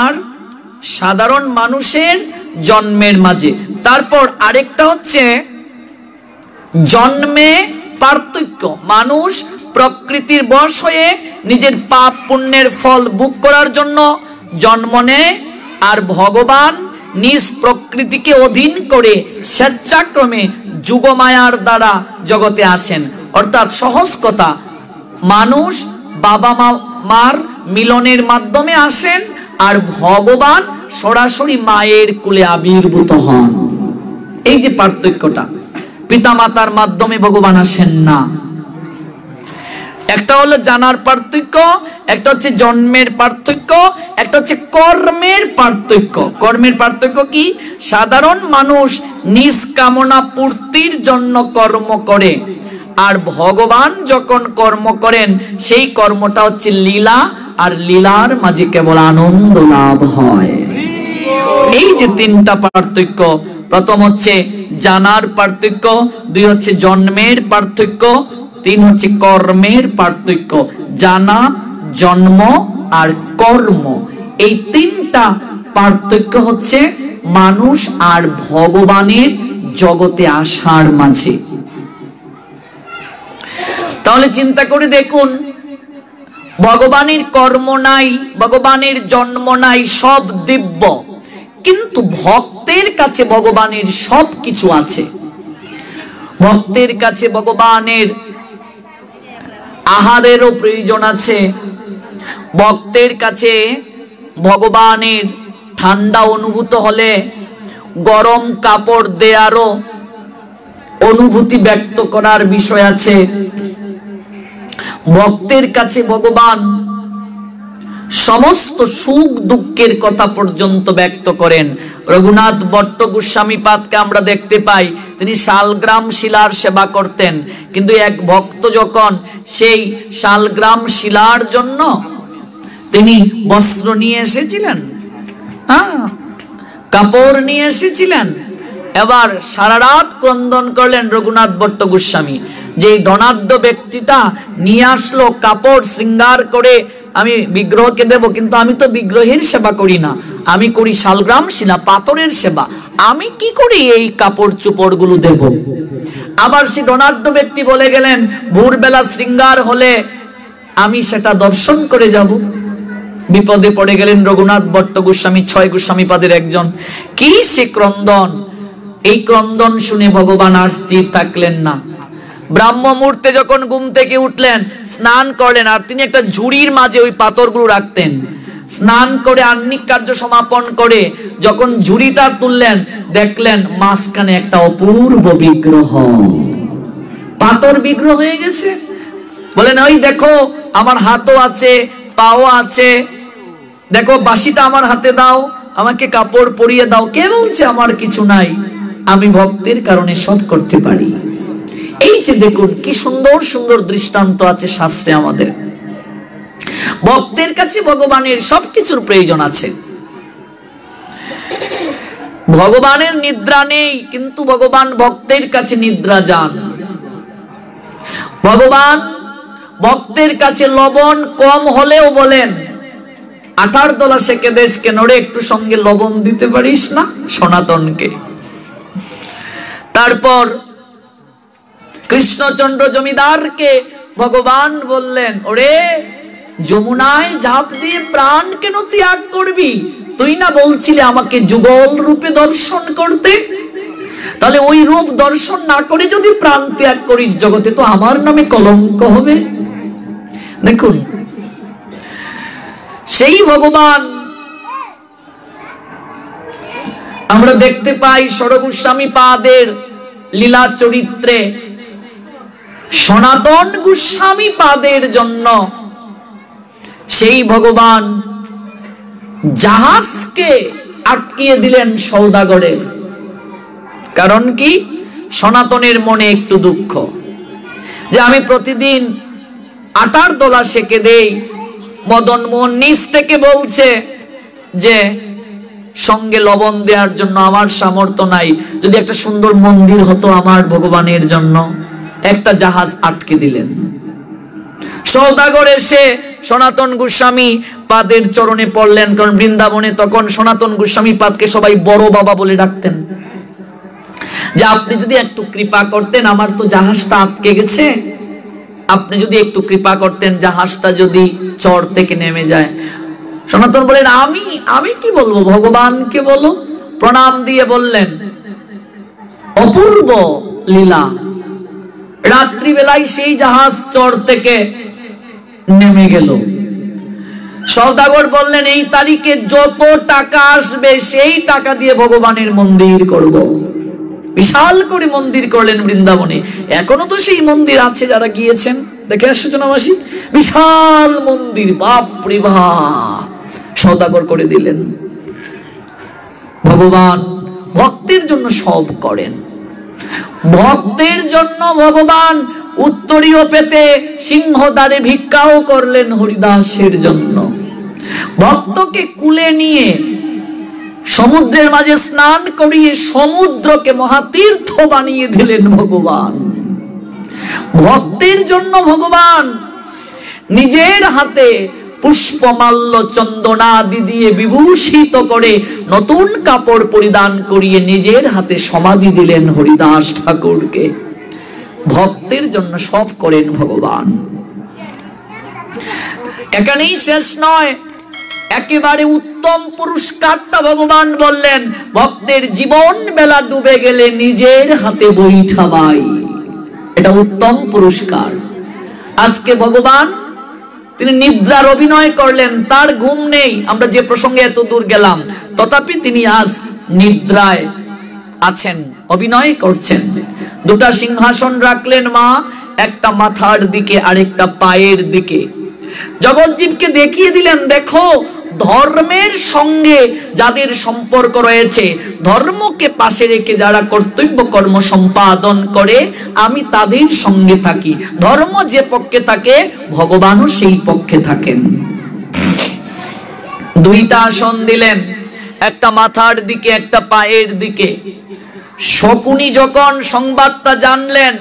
[SPEAKER 2] আর সাধারণ মানুষের জন্মের মাঝে। তারপর আরেকটা হচ্ছে জন্মে পার্থক্য। মানুষ প্রকৃতির বশ হয়ে নিজের পাপ পুণ্যের ফল ভোগ করার জন্য জন্ম নেয়, আর ভগবান নিজ প্রকৃতিকে অধীন করে স্বেচ্ছাক্রমে যুগমায়ার দ্বারা জগতে আসেন। অর্থাৎ সহজ কথা, মানুষ বাবা মার মিলনের মাধ্যমে আসেন, আর ভগবান সরাসরি মায়ের কুলে আবির্ভূত হন। এই যে পার্থক্যটা, পিতা মাতার মাধ্যমে ভগবান আসেন না। একটা হলো জানার পার্থক্য, একটা হচ্ছে জন্মের পার্থক্য, একটা হচ্ছে কর্মের পার্থক্য। কর্মের পার্থক্য কি? সাধারণ মানুষ নিজ কামনা পূর্তির জন্য কর্ম করে, আর ভগবান যখন কর্ম করেন সেই কর্মটা হচ্ছে লীলা, আর লীলার মাঝে কেবল আনন্দ লাভ হয়। এই যে তিনটা পার্থক্য, প্রথম হচ্ছে জানার পার্থক্য, দুই হচ্ছে জন্মের পার্থক্য, তিন হচ্ছে কর্মের পার্থক্য। জানা, জন্ম আর কর্ম, এই তিনটা পার্থক্য হচ্ছে মানুষ আর ভগবানের জগতে আসার মাঝে। তাহলে চিন্তা করে দেখুন, ভগবানের কর্ম নাই, ভগবানের জন্ম নাই, সব দিব্য, কিন্তু ভক্তের কাছে ভগবানের সব কিছু আছে। ভক্তের কাছে ভগবানের আহারেরও প্রয়োজন আছে, ভক্তের কাছে ভগবানের ঠান্ডা অনুভূত হলে গরম কাপড় দেয়ারও অনুভূতি ব্যক্ত করার বিষয় আছে। ভক্তের কাছে ভগবান সমস্ত সুখ দুঃখের কথা পর্যন্ত ব্যক্ত করেন। রঘুনাথ ভট্ট গোস্বামী পাদকে আমরা দেখতে পাই, তিনি শালগ্রাম শিলার সেবা করতেন, কিন্তু এক ভক্ত যখন সেই শালগ্রাম শিলার জন্য তিনি বস্ত্র নিয়ে এসেছিলেন, কাপড় নিয়ে এসেছিলেন, এবার সারা রাত ক্রন্দন করলেন রঘুনাথ ভট্ট গোস্বামী, যে ধনাঢ্য ব্যক্তিটা নিয়ে আসলো কাপড় শৃঙ্গার করে আমি বিগ্রহকে দেব, কিন্তু আমি তো বিগ্রহের সেবা করি না, আমি করি শালগ্রাম শিলা পাথরের সেবা, আমি কি করি এই কাপড় চোপড় গুলো দেব? আবার সে ধনাঢ্য ব্যক্তি বলে গেলেন, ভোরবেলা শৃঙ্গার হলে আমি সেটা দর্শন করে যাব। বিপদে পড়ে গেলেন রঘুনাথ ভট্ট গোস্বামী, 6 গোস্বামী পাদের একজন। কি সে ক্রন্দন! এই ক্রন্দন শুনে ভগবান আর স্থির থাকলেন না। ব্রাহ্ম মুহূর্তে যখন ঘুম থেকে উঠলেন, স্নান করলেন, আর তিনি একটা ঝুড়ির মাঝে ওই পাথরগুলো রাখতেন। স্নান করে আহ্নিক কার্য সমাপন করে যখন ঝুড়িটা তুললেন, দেখলেন মাঝখানে একটা অপূর্ব বিগ্রহ, পাথর বিগ্রহ হয়ে গেছে। বলেন, ওই দেখো আমার হাতও আছে, পাও আছে, দেখো বাঁশিটা আমার হাতে দাও, আমাকে কাপড় পরিয়ে দাও। কে বলছে আমার কিছু নাই? আমি ভক্তের কারণে সব করতে পারি। এই যে দেখুন কি সুন্দর সুন্দর দৃষ্টান্ত আছে শাস্ত্রে আমাদের। ভক্তের কাছে ভগবানের সবকিছুর প্রয়োজন আছে। ভগবানের নিদ্রা নেই, কিন্তু ভগবান ভক্তের কাছে নিদ্রা যান। ভগবান ভক্তের কাছে লবণ কম হলেও বলেন, 18 তলা শেখে দেশকে নড়ে একটু সঙ্গে লবণ দিতে পারিস না সনাতনকে? তারপর কৃষ্ণচন্দ্র জমিদারকে ভগবান বললেন, ওরে যমুনায় ঝাঁপ দিয়ে প্রাণ কেন ত্যাগ করবি? তুই না বলছিলে আমাকে যুগল রূপে দর্শন করতে? তাহলে ওই রূপ দর্শন না করে যদি প্রাণ ত্যাগ করিস, জগতে তো আমার নামে কলঙ্ক হবে। দেখুন, সেই ভগবান আমরা দেখতে পাই সরগোস্বামী পাদের লীলা চরিত্রে। সনাতন গোস্বামী পাদের জন্য সেই ভগবান জাহাজকে আটকিয়ে দিলেন সৌদাগরের। কারণ কি? সনাতনের মনে একটু দুঃখ যে আমি প্রতিদিন আটার দোলা সেকে দেই, মদন মোহন নিজ থেকে বলছে যে সঙ্গে লবণ দেওয়ার জন্য আমার সামর্থ্য নাই, যদি একটা সুন্দর মন্দির হতো আমার ভগবানের জন্য। একটা জাহাজ আটকে দিলেন। সৌদাগর এসে সনাতন গোস্বামী পাদের চরণে পড়লেন, কারণ বৃন্দাবনে তখন সনাতন গোস্বামী পাদকে সবাই বড় বাবা বলে ডাকতেন, যে আপনি যদি একটু কৃপা করতেন, আমার তো জাহাজটা আটকে গেছে, আপনি যদি একটু কৃপা করতেন জাহাজটা যদি চর থেকে নেমে যায়। সনাতন বলেন, আমি কি বলবো, ভগবানকে বলো। প্রণাম দিয়ে বললেন, অপূর্ব লীলা। রাত্রিবেলায় সেই জাহাজ চর থেকে নেমে গেল। সওদাগর বললেন, এই তারিখে যত টাকা আসবে সেই টাকা দিয়ে ভগবানের মন্দির করব। বিশাল করে মন্দির করলেন বৃন্দাবনে। এখনো তো সেই মন্দির আছে, যারা গিয়েছেন দেখে আসছে জনবাসী, বিশাল মন্দির, বাপরে বাপ। সওদাগর করে দিলেন। ভগবান ভক্তের জন্য সব করেন। ভক্তের জন্য ভগবান উত্তরীয় পেতে সিংহদ্বারে ভিক্ষাও করলেন হরিদাসের জন্য। ভক্তকে কুলে নিয়ে সমুদ্রের মাঝে স্নান করিয়ে সমুদ্রকে মহাতীর্থ বানিয়ে দিলেন ভগবান। ভক্তের জন্য ভগবান নিজের হাতে পুষ্পমাল্য চন্দনাদি দিয়ে বিভূষিত করে নতুন কাপড় পরিধান করিয়ে নিজের হাতে সমাধি দিলেন হরিদাস ঠাকুরকে। ভক্তের জন্য সব করেন ভগবান। এখানেই শেষ নয়, একেবারে উত্তম পুরস্কারটা ভগবান বললেন, ভক্তের জীবন বেলা ডুবে গেলে নিজের হাতে বৈঠাবাই। এটা উত্তম পুরস্কার। আজকে ভগবান তিনি নিদ্রার অভিনয় করলেন, তার ঘুম নেই। আমরা যে প্রসঙ্গে এত দূর গেলাম, তথাপি তিনি আজ নিদ্রায় আছেন, অভিনয় করছেন। দুটা সিংহাসন রাখলেন মা, একটা মাথার দিকে আরেকটা পায়ের দিকে। জগৎজীবকে দেখিয়ে দিলেন, দেখো ধর্মের সঙ্গে যাদের সম্পর্ক রয়েছে, ধর্মকে পাশে রেখে যারা কর্তব্য কর্ম সম্পাদন করে, আমি তাদের সঙ্গে থাকি। ধর্ম যে পক্ষে থাকে, ভগবানও সেই পক্ষে থাকেন। দুইটা আসন দিলেন, একটা মাথার দিকে একটা পায়ের দিকে। শকুনি যখন সংবাদটা জানলেন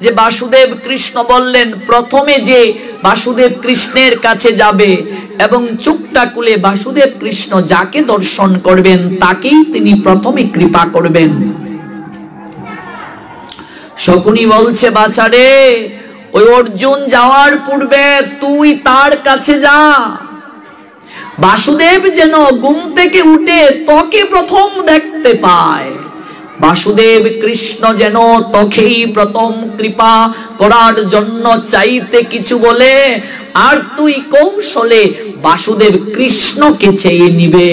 [SPEAKER 2] যে বাসুদেব কৃষ্ণ বললেন, প্রথমে যে বাসুদেব কৃষ্ণের কাছে যাবে এবং চুপটা খুলে বাসুদেব কৃষ্ণ যাকে দর্শন করবেন তাকেই তিনি প্রথমে কৃপা করবেন। শকুনি বলছে, বাছারে, ওই অর্জুন যাওয়ার পূর্বে তুই তার কাছে যা। বাসুদেব যেন ঘুম থেকে উঠে তোকে প্রথম দেখতে পায়। বাসুদেব কৃষ্ণ যেন তোকেই প্রথম কৃপা করার জন্য চাইতে কিছু বলে, আর তুই কৌশলে বাসুদেব কৃষ্ণকে চেয়ে নিবে।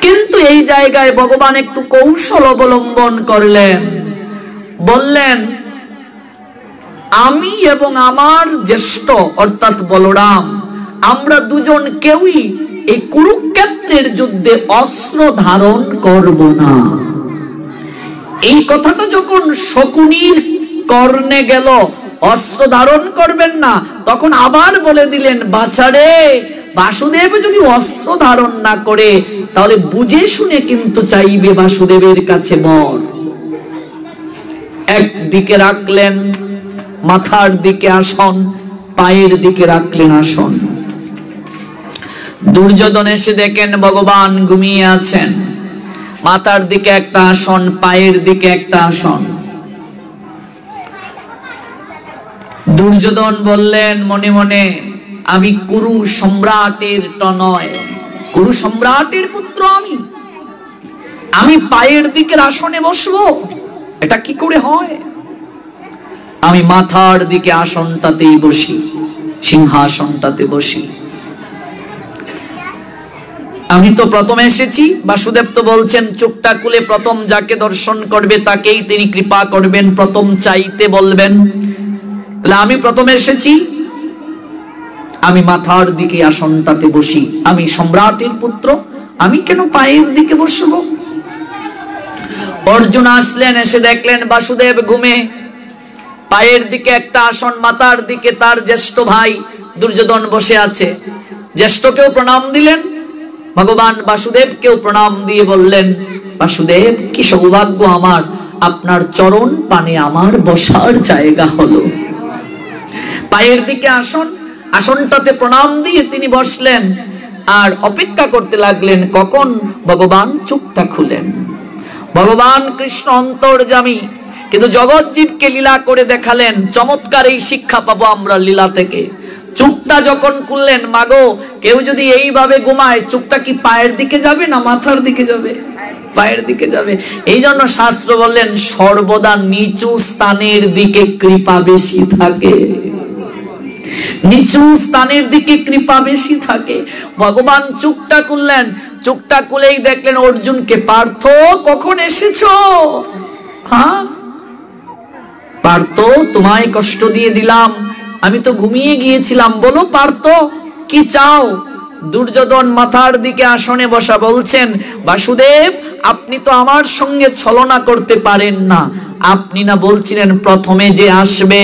[SPEAKER 2] কিন্তু এই জায়গায় ভগবান একটু কৌশল অবলম্বন করলেন। বললেন, আমি এবং আমার জ্যেষ্ঠ অর্থাৎ বলরাম, আমরা দুজন কেউই এই কুরুক্ষেত্রের যুদ্ধে অস্ত্র ধারণ করব না। এই কথাটা যখন শকুনির কর্ণে গেল, অস্ত্র ধারণ করবেন না, তখন আবার বলে দিলেন, বাছারে, বাসুদেব যদি অস্ত্র ধারণ না করে তাহলে বুঝে শুনে কিন্তু চাইবে বাসুদেবের কাছে বর। একদিকে রাখলেন মাথার দিকে আসন, পায়ের দিকে রাখলেন আসন। দুর্যোধন এসে দেখেন ভগবান ঘুমিয়ে আছেন। মাথার দিকে একটা আসন, পায়ের দিকে একটা আসন। দুর্যোধন বললেন মনে মনে, আমি কুরু সম্রাটের তনয়, কুরু সম্রাটের পুত্র, আমি পায়ের দিকের আসনে বসবো? এটা কি করে হয়? আমি মাথার দিকে আসনটাতেই বসি, সিংহাসনটাতে বসি। আমি তো প্রথমে এসেছি। বাসুদেব তো বলছেন চোখটা খুলে প্রথম যাকে দর্শন করবে তাকেই তিনি কৃপা করবেন, প্রথম চাইতে বলবেন। তাহলে আমি প্রথমে এসেছি, আমি মাথার দিকে আসনটাতে বসি, আমি সম্রাটের পুত্র, আমি কেন পায়ের দিকে বসবো? অর্জুন আসলেন, এসে দেখলেন বাসুদেব ঘুমে, পায়ের দিকে একটা আসন, মাথার দিকে তার জ্যেষ্ঠ ভাই দুর্যোধন বসে আছে। জ্যেষ্ঠকেও প্রণাম দিলেন, ভগবান বাসুদেবকেও প্রণাম দিয়ে বললেন, বাসুদেব কি সৌভাগ্য আমার, আপনার চরণ পানে আমার বসার জায়গা হলো। পায়ের দিকে আসন, আসনটাতে প্রণাম দিয়ে তিনি বসলেন আর অপেক্ষা করতে লাগলেন কখন ভগবান চোখটা খুলেন। ভগবান কৃষ্ণ অন্তর্যামী, কিন্তু জগৎজীবকে লীলা করে দেখালেন। চমৎকার এই শিক্ষা পাবো আমরা লীলা থেকে। চোখটা যখন খুললেন, মাগো কেউ যদি এইভাবে ঘুমায় চোখটা কি পায়ের দিকে যাবে না মাথার দিকে যাবে? পায়ের দিকে যাবে। এই জন্য শাস্ত্র বললেন সর্বদা নিচু স্থানের দিকে কৃপা বেশি থাকে, নিচু স্থানের দিকে কৃপা বেশি থাকে। ভগবান চোখটা খুললেন, চোখটা খুলেই দেখলেন অর্জুনকে। পার্থ কখন এসেছো? হ্যাঁ পার্থ, তোমায় কষ্ট দিয়ে দিলাম, আমি তো ঘুমিয়ে গিয়েছিলাম, বলো পার্থ কি চাও? দুর্যোধন মাথার দিকে আসনে বসা বলছেন, বাসুদেব আপনি তো আমার সঙ্গে ছলনা করতে পারেন না। আপনি না বলছিলেন প্রথমে যে আসবে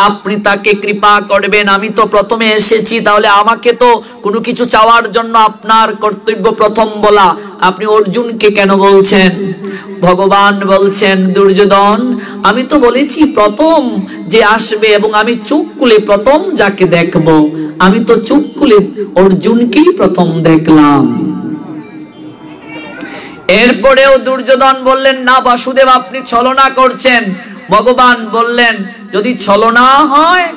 [SPEAKER 2] আপনি তাকে কৃপা করবেন, আমি তো প্রথমে এসেছি, তাহলে আমাকে তো কোনো কিছু চাওয়ার জন্য আপনার কর্তব্য প্রথম বলা, আপনি অর্জুনকে কেন বলছেন? ভগবান বলছেন, দুর্যোধন আমি তো বলেছি প্রথম যে আসবে, এবং আমি চোখ খুলে প্রথম যাকে দেখব, আমি তো চোখ খুলে অর্জুনকেই প্রথম দেখলাম। এরপরেও দুর্যোধন বললেন, না বাসুদেব আপনি ছলনা করছেন। ভগবান বললেন, যদি ছলনা হয়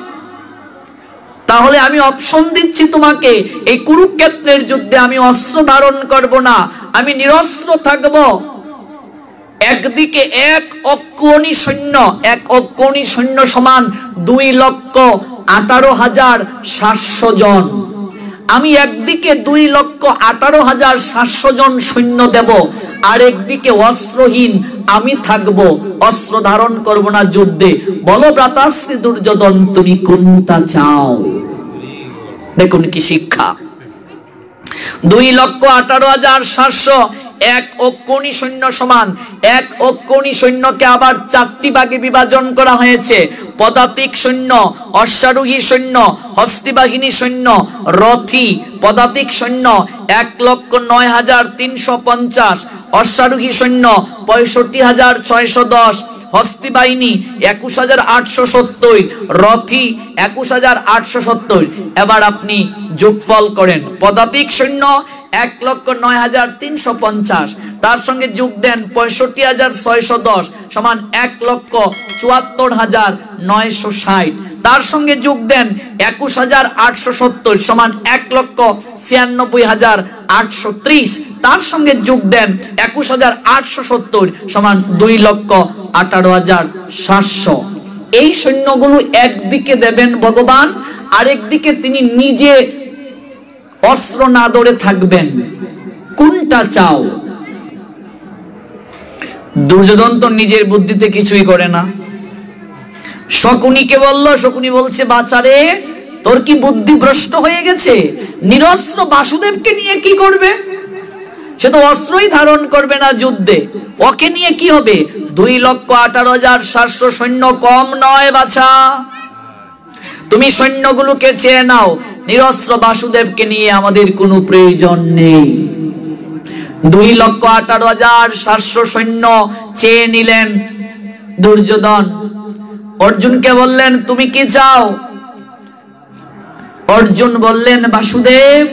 [SPEAKER 2] তাহলে আমি অপশন দিচ্ছি তোমাকে, এই কুরুক্ষেত্রের যুদ্ধে আমি অস্ত্র ধারণ করব না, আমি নিরস্ত্র থাকব। একদিকে 1 অক্ষৌণী সৈন্য, 1 অক্ষৌণী সৈন্য সমান 2,18,700 জন। আমি একদিকে 2,18,700 জন সৈন্য দেব, আর একদিকে অস্ত্রহীন আমি থাকব, অস্ত্র ধারণ করব না যুদ্ধে। বলো ভ্রাতাশ্রী দুর্যোধন তুমি কোনটা চাও? দেখুন কি শিক্ষা। 2,18,700 1 অক্ষৌণী সৈন্য সমান। 1 অক্ষৌণী সৈন্যকে আবার 4টি ভাগে বিভাজন করা হয়েছে। পদাতিক সৈন্য, অশ্বারোহী সৈন্য, হস্তিবাহিনী সৈন্য, রথী। পদাতিক সৈন্য 1,09,350, অশ্বারোহী সৈন্য 65,610, হস্তিবাহিনী 21,870, রথী 21,870। এবার আপনি যোগফল করেন। পদাতিক সৈন্য 1,09,350, তার সঙ্গে যোগ দেন 65,610 সমান 1,74,960, তার সঙ্গে যোগ দেন 21,870 সমান 1,96,830, তার সঙ্গে যোগ দেন 21,870 সমান 2,18,700। এই সৈন্যগুলো একদিকে দেবেন ভগবান, আরেকদিকে তিনি নিজে অস্ত্র না ধরে থাকবেন। কোনটা চাও? দুর্যোধন তো নিজের বুদ্ধিতে কিছুই করে না। শকুনিকে বলল, শকুনি বলছে, বাচারে তোর কি বুদ্ধি ভ্রষ্ট হয়ে গেছে? নিরস্ত্র বাসুদেবকে নিয়ে কি করবে? সে তো অস্ত্রই ধারণ করবে না যুদ্ধে, ওকে নিয়ে কি হবে? 2,18,700 সৈন্য কম নয় বাছা, তুমি সৈন্যগুলোকে চেয়ে নাও। নিরস্ত্র বাসুদেবকে নিয়ে আমাদের কোনো প্রয়োজন নেই। 2,18,700 সৈন্য চেয়ে নিলেন দুর্যোধন। অর্জুনকে বললেন, তুমি কি চাও? অর্জুন বললেন, বাসুদেব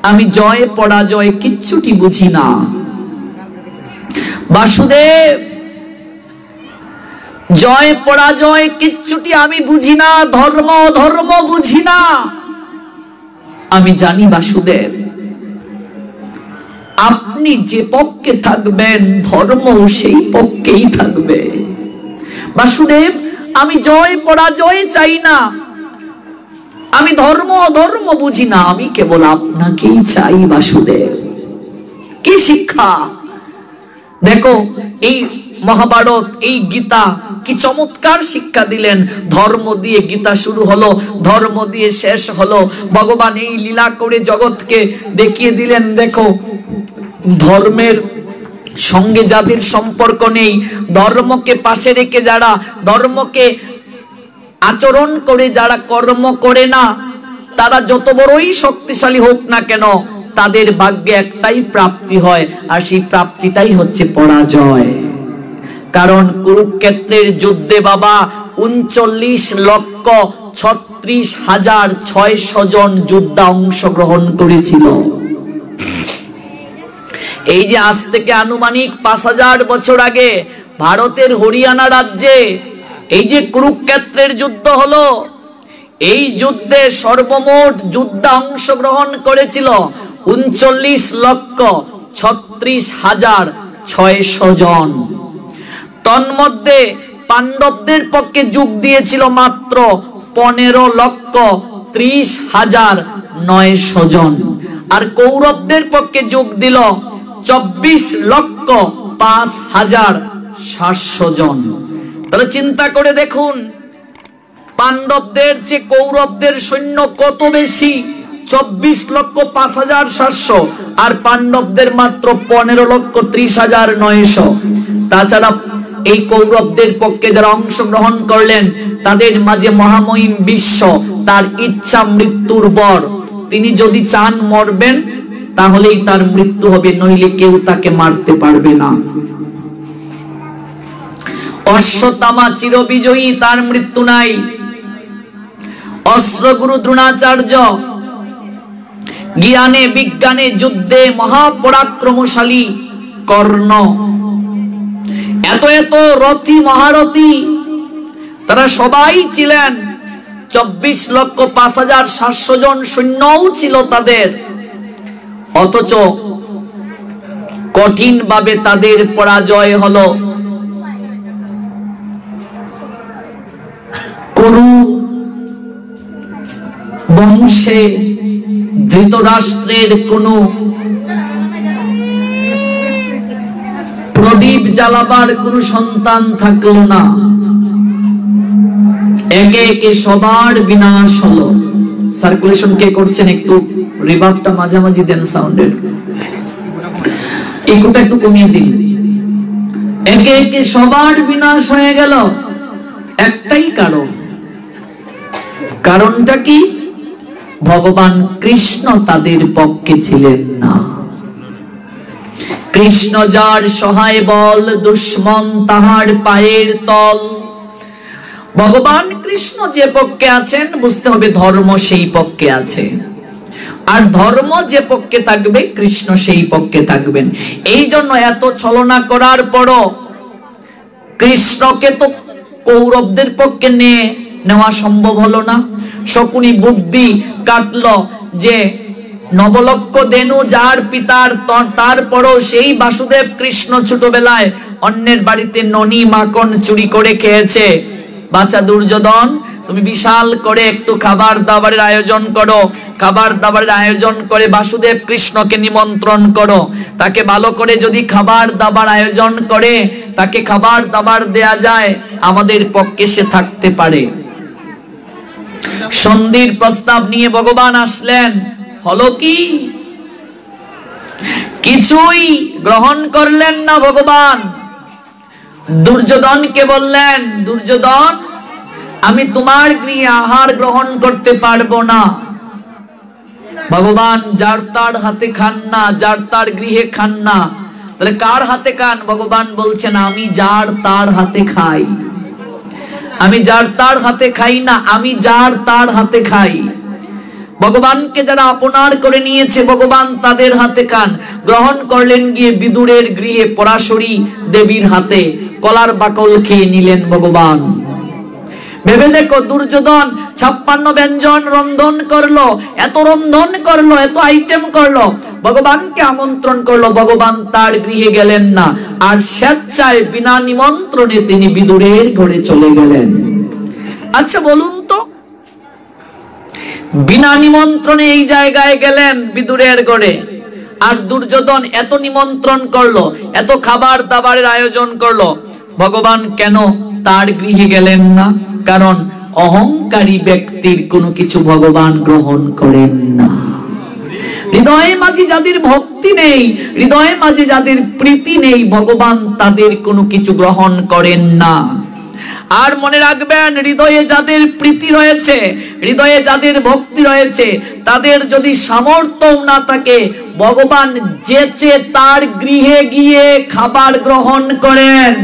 [SPEAKER 2] আমি জয় পরাজয় কিচ্ছুটি বুঝি না। বাসুদেব, জয় পরাজয় কিচ্ছুটি আমি বুঝি না, ধর্ম ধর্ম বুঝি না। আমি জানি বাসুদেব, আপনি যে পক্ষে থাকবেন ধর্ম সেই পক্ষেই থাকবে। বাসুদেব, আমি জয় পরাজয় চাই না, আমি ধর্ম অধর্ম বুঝি না, আমি কেবল আপনাকেই চাই। বাসুদেব, কি শিক্ষা! দেখো এই মহাভারত, এই গীতা কি চমৎকার শিক্ষা দিলেন। ধর্ম দিয়ে গীতা শুরু হলো, ধর্ম দিয়ে শেষ হলো। ভগবান এই লীলা করে জগৎকে দেখিয়ে দিলেন, দেখো ধর্মের সঙ্গে যাদের সম্পর্ক নেই, ধর্মকে পাশে রেখে যারা ধর্মকে আচরণ করে, যারা কর্ম করে না, তারা যত বড়ই শক্তিশালী হোক না কেন, তাদের ভাগ্যে একটাই প্রাপ্তি হয়, আর সেই প্রাপ্তিটাই হচ্ছে পরাজয়। কারণ কুরুক্ষেত্রের যুদ্ধে বাবা 39,36,600 জন যোদ্ধা অংশগ্রহণ করেছিল। এই যে আজ থেকে আনুমানিক 5000 বছর আগে ভারতের হরিয়ানা রাজ্যে এই যে কুরুক্ষেত্রের যুদ্ধ হলো, এই যুদ্ধে সর্বমোট যোদ্ধা অংশগ্রহণ করেছিল 39,36,600 জন। তন্মধ্যে পাণ্ডবদের পক্ষে যোগ দিয়েছিল মাত্র 15,30,900 জন, আর কৌরবদের পক্ষে যোগ দিল 24,05,700 জন। তাহলে চিন্তা করে দেখুন, পাণ্ডবদের চেয়ে কৌরবদের সৈন্য কত বেশি, 24,05,700, আর পাণ্ডবদের মাত্র 15,30,900। তাছাড়া এই কৌরবদের পক্ষে যারা অংশগ্রহণ করলেন, তাদের মাঝে মহামহিম বিশ্ব, তার ইচ্ছা মৃত্যুর বর। তিনি যদি চান মরবেন, তাহলেই তার মৃত্যু হবে, নইলে কেউ তাকে মারতে পারবে না। অশ্বত্থামা চিরবিজয়ী, তার মৃত্যু নাই। অস্ত্রগুরু দ্রোণাচার্য জ্ঞানে বিজ্ঞানে যুদ্ধে মহাপরাক্রমশালী কর্ণ, এত এত রথী মহারথী, তারা সবাই ছিলেন। 24,05,700 জন সৈন্যও ছিল তাদের, অথচ কঠিন ভাবে তাদের পরাজয় হলো। কুরু বংশে ধৃতরাষ্ট্রের কোনো প্রদীপ জ্বালাবার কোন সন্তান থাকলো না। একে একে সবার বিনাশ হলো। সার্কুলেশন কে করছেন? একটু রিভার্বটা মাঝামাঝি দেন, সাউন্ডের ইকোটা একটু কমিয়ে দিন। একে একে সবার বিনাশ হয়ে গেল, একটাই কারণ। কারণটা কি? ভগবান কৃষ্ণ তাদের পক্ষে ছিলেন না। কৃষ্ণ যার সহায় বল, দুশ্মন তাহার পায়ের তল। ভগবান কৃষ্ণ যে পক্ষে আছেন, বুঝতে হবে ধর্ম সেই পক্ষে আছে, আর ধর্ম যে পক্ষে থাকবে কৃষ্ণ সেই পক্ষে থাকবেন। এই জন্য এত ছলনা করার পরও কৃষ্ণকে তো কৌরবদের পক্ষে নেওয়া সম্ভব হলো না। শকুনি বুদ্ধি কাটলো যে নবলক্ষ দেনু যার পিতার, তারপরও সেই বাসুদেব কৃষ্ণ ছোটবেলায় অন্যের বাড়িতে ননি মাখন চুরি করে খেয়েছে। বাচ্চা দুর্যোধন, তুমি বিশাল করে একটু খাবার দাবারের আয়োজন করো, খাবার দাবারের আয়োজন করে বাসুদেব কৃষ্ণকে নিমন্ত্রণ করো। তাকে ভালো করে যদি খাবার দাবার আয়োজন করে, তাকে খাবার দাবার দেয়া যায়, আমাদের পক্ষে সে থাকতে পারে। সন্ধির প্রস্তাব নিয়ে ভগবান আসলেন, হলো কি? কিছুই গ্রহণ করলেন না ভগবান। দুর্যোধনকে বললেন, দুর্যোধন, আমি তোমার গৃহে আহার গ্রহণ করতে পারবো না। ভগবান যার তার হাতে খান না, যার তার গৃহে খান না, তাহলে কার হাতে খান? ভগবান বলছেন, আমি যার তার হাতে খাই। আমি যার তার হাতে খাই না, আমি যার তার হাতে খাই। ভগবানকে যারা আপনার করে নিয়েছে, ভগবান তাদের হাতে কান গ্রহণ করলেন, গিয়ে বিদুরের গৃহে পরাশরী দেবীর হাতে কলার বাকল খেয়ে নিলেন ভগবান। ভেবে দেখো, দুর্যোধন 56 ব্যঞ্জন রন্ধন করলো, এত রন্ধন করলো, এত আইটেম করলো, ভগবানকে আমন্ত্রণ করলো, ভগবান তার গৃহে গেলেন না, আর স্বেচ্ছায় বিনা নিমন্ত্রণে তিনি বিদুরের ঘরে চলে গেলেন। আচ্ছা বলুন তো, বিনা নিমন্ত্রণে এই জায়গায় গেলেন বিদুরের ঘরে, আর দুর্যোধন এত নিমন্ত্রণ করলো, এত খাবার দাবারের আয়োজন করলো, ভগবান কেন তার গৃহে গেলেন না? কারণ অহংকারী ব্যক্তির কোনো কিছু ভগবান গ্রহণ করেন না। হৃদয়ে মাঝে যাদের ভক্তি নেই, হৃদয়ে মাঝে যাদের প্রীতি নেই, ভগবান তাদের কোনো কিছু গ্রহণ করেন না। আর মনে রাখবেন, হৃদয়ে যাদের প্রীতি রয়েছে, হৃদয়ে যাদের ভক্তি রয়েছে, তাদের যদি সামর্থ্য না থাকে, ভগবান যেচে তার গৃহে গিয়ে খাবার গ্রহণ করেন।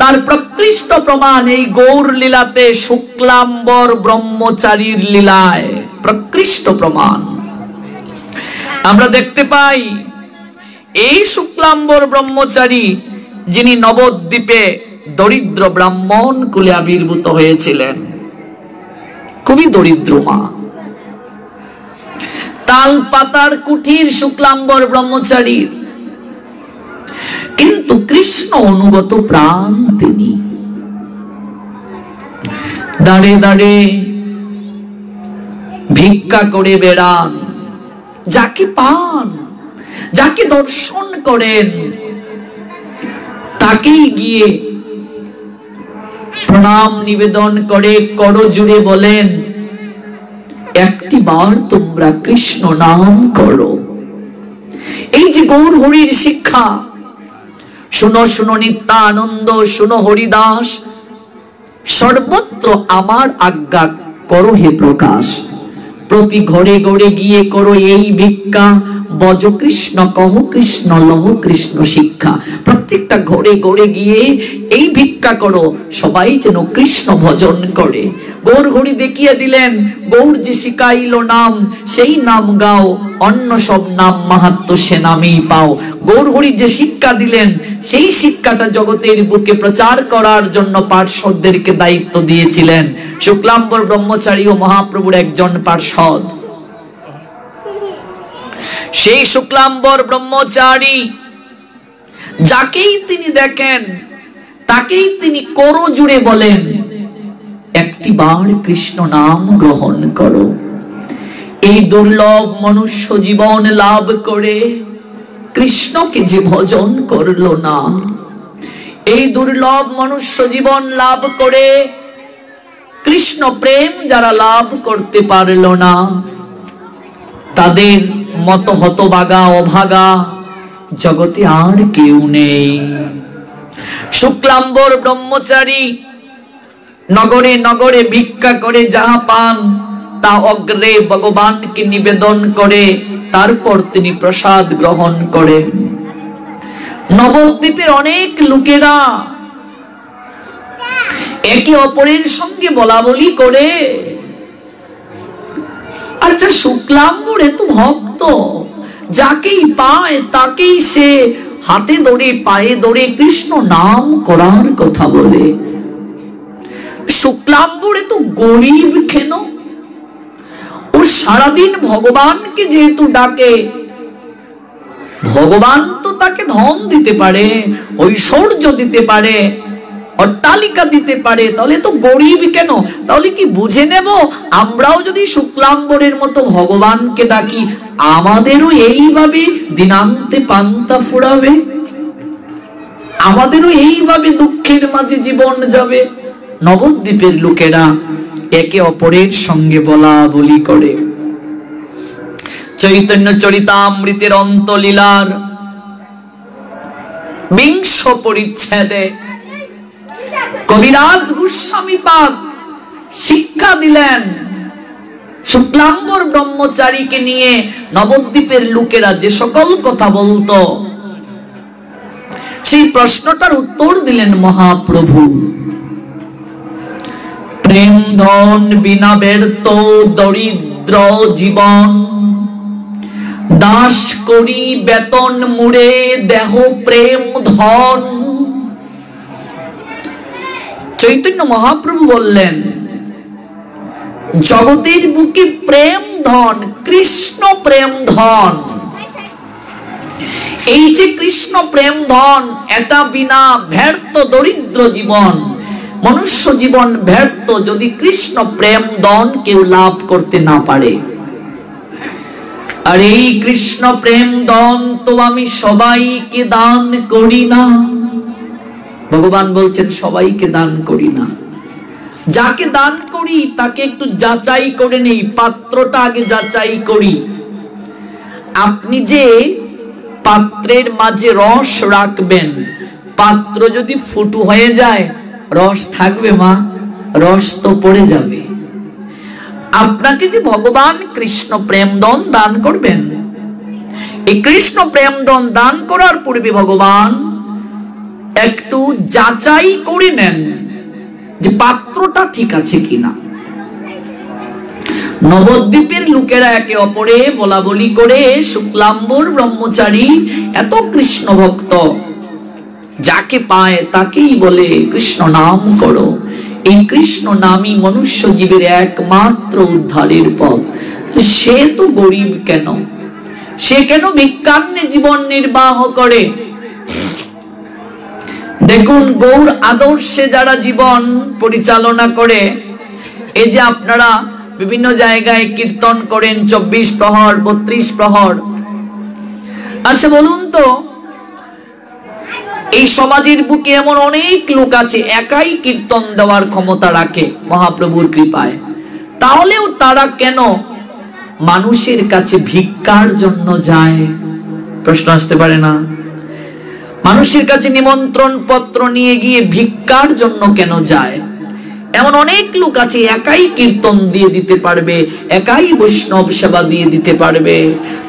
[SPEAKER 2] তার প্রকৃষ্ট প্রমাণ এই গৌর লীলাতে, শুক্লাম্বর ব্রহ্মচারীর লীলায় প্রকৃষ্ট প্রমাণ আমরা দেখতে পাই। এই শুক্লাম্বর ব্রহ্মচারী, যিনি নবদ্বীপে দরিদ্র ব্রাহ্মণ কুলে আবির্ভূত হয়েছিলেন, খুবই দরিদ্র মা, তাল পাতার কুঠির শুক্লাম্বর ব্রহ্মচারীর, কিন্তু কৃষ্ণ অনুগত প্রাণ তিনি। দাঁড়ে দাঁড়ে ভিক্ষা করে বেড়ান, যাকে পান, যাকে দর্শন করেন, তাকেই গিয়ে প্রণাম নিবেদন করে করজোড়ে বলেন, একটি বার তোমরা কৃষ্ণ নাম করো। এই যে গৌর হরির শিক্ষা, শুনো শুনো নিত্যানন্দ, শুনো হরিদাস, সর্বত্র আমার আজ্ঞা করো হে প্রকাশ। প্রতি ঘরে ঘরে গিয়ে করো এই ভিক্ষা, বজ কৃষ্ণ কহ কৃষ্ণ লহ কৃষ্ণ শিক্ষা। প্রত্যেকটা ঘরে ঘরে গিয়ে এই ভিক্ষা করো, সবাই যেন কৃষ্ণ ভজন করে। গৌর হরি দেখিয়ে দিলেন, গৌর যে শিখাইল নাম, সেই নাম গাও, অন্য সব নাম মাহাত্ম সে নামেই পাও। গৌর হরি যে শিক্ষা দিলেন, সেই শিক্ষাটা জগতের বুকে প্রচার করার জন্য পার্ষদদেরকে দায়িত্ব দিয়েছিলেন। শুক্লাম্বর ব্রহ্মচারী ও মহাপ্রভুর একজন পার্ষদ। সেই শুক্লাম্বর ব্রহ্মচারী, যাকেই তিনি দেখেন তাকেই তিনি করজোড়ে বলেন, একটি বার কৃষ্ণ নাম গ্রহণ করো। এই দুর্লভ মনুষ্য জীবন লাভ করে কৃষ্ণকে যে ভজন করলো না, এই দুর্লভ মনুষ্য জীবন লাভ করে কৃষ্ণ প্রেম যারা লাভ করতে পারল না, তাদের মত হতভাগা অভাগা জগতে আর কেউ নেই। শুক্লাম্বর ব্রহ্মচারী নগরে নগরে ভিক্ষা করে যাহা পান, তা অগ্রে ভগবানকে নিবেদন করে, তারপর তিনি প্রসাদ গ্রহণ করেন। নবদ্বীপের অনেক লোকেরা একে অপরের সঙ্গে বলা বলি করে, আচ্ছা শুক্লাম্বর এত ভক্ত, যাকেই পায় তাকেই সে হাতে ধরে পায়ে ধরে কৃষ্ণ নাম করার কথা বলে। শুক্লাম্বর এত গরিব কেন? ও সারাদিন ভগবানকে যেহেতু ডাকে, ভগবান তো তাকে ধন দিতে পারে, ঐশ্বর্য দিতে পারে, অট্টালিকা দিতে পারে, তাহলে তো গরিব কেন? তাহলে কি বুঝে নেব আমরাও যদি শুক্লাম্বরের মতো ভগবানকে ডাকি, আমাদেরও এইভাবে দিনান্তে পান্তা ফুরাবে, আমাদেরও এইভাবে দুঃখের মাঝে জীবন যাবে? নবদ্বীপের লোকেরা একে অপরের সঙ্গে বলা বলি করে। চৈতন্য চরিতামৃতের অন্তলীলার 20 পরিচ্ছেদে কবিরাজ গোস্বামী পাদ শিক্ষা দিলেন, শুক্লাম্বর ব্রহ্মচারীকে নিয়ে নবদ্বীপের লোকেরা যে সকল কথা বলতো, সেই প্রশ্নটার উত্তর দিলেন মহাপ্রভু। প্রেম ধন বিনা ব্যর্থ, দরিদ্র দরিদ্র জীবন, দাস করি বেতন মুড়ে দেহ প্রেম ধন। চৈতন্য মহাপ্রভু বললেন জগতের বুকে প্রেম ধন, কৃষ্ণ প্রেম ধন। এই যে কৃষ্ণ প্রেম ধন, এটা বিনা ব্যর্থ দরিদ্র জীবন, মনুষ্য জীবন ব্যর্থ যদি কৃষ্ণ প্রেম ধন কেউ লাভ করতে না পারে। আর এই কৃষ্ণ প্রেম ধন তো আমি সবাইকে দান করি না। ভগবান বলছেন সবাইকে দান করি না, যাকে দান করি তাকে একটু যাচাই করে নেই, পাত্রটা আগে যাচাই করি। আপনি যে পাত্রের মাঝে রস রাখবেন, পাত্র যদি ফুটু হয়ে যায় রস থাকবে মা? রস তো পড়ে যাবে। আপনাকে যে ভগবান কৃষ্ণ প্রেমধন দান করবেন, এই কৃষ্ণ প্রেমধন দান করার পূর্বে ভগবান একটু যাচাই করে নেন যে পাত্রটা ঠিক আছে কিনা। নবদ্বীপের লোকেরা একে অপরে বলা বলি করে শুক্লাম্বর ব্রহ্মচারী এত কৃষ্ণ ভক্ত, যাকে পায় তাকেই বলে কৃষ্ণ নাম করো। এই কৃষ্ণ নামই মনুষ্য জীবের একমাত্র উদ্ধারের পথ। সে তো গরিব কেন? সে কেন ভিক্ষান্নে জীবন নির্বাহ করে? দেখুন, গৌর আদর্শে যারা জীবন পরিচালনা করে, এই যে আপনারা বিভিন্ন জায়গায় কীর্তন করেন 24 প্রহর 32 প্রহর, আচ্ছা বলুন তো, এই সমাজের বুকে এমন অনেক লোক আছে একাই কীর্তন দেওয়ার ক্ষমতা রাখে মহাপ্রভুর কৃপায়, তাহলেও তারা কেন মানুষের কাছে ভিক্ষার জন্য যায়? প্রশ্ন আসতে পারে না? মানুষের কাছে নিমন্ত্রণ পত্র নিয়ে গিয়ে ভিক্ষার জন্য কেন যায়? এমন অনেক লোক আছে একাই কীর্তন দিয়ে দিতে পারবে, একাই বৈষ্ণব সেবা দিয়ে দিতে পারবে,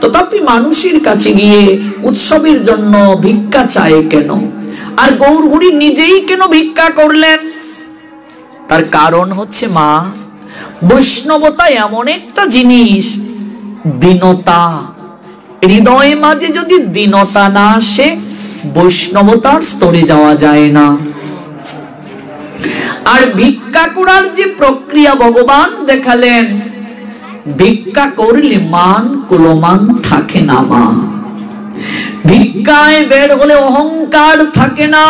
[SPEAKER 2] তথাপি মানুষের কাছে গিয়ে উৎসবের জন্য ভিক্ষা চায় কেন? আর গৌর হরি নিজেই কেন ভিক্ষা করলেন? তার কারণ হচ্ছে মা, বৈষ্ণবতা এমন একটা জিনিস, দীনতা। হৃদয়ে মাঝে যদি দীনতা না আসে, বৈষ্ণবতার স্তরে যাওয়া যায় না। আর ভিক্ষা করার যে প্রক্রিয়া ভগবান দেখালেন, ভিক্ষা করলে মান কুলমান থাকে না মা। ভিক্ষায় বের হলে অহংকার থাকে না।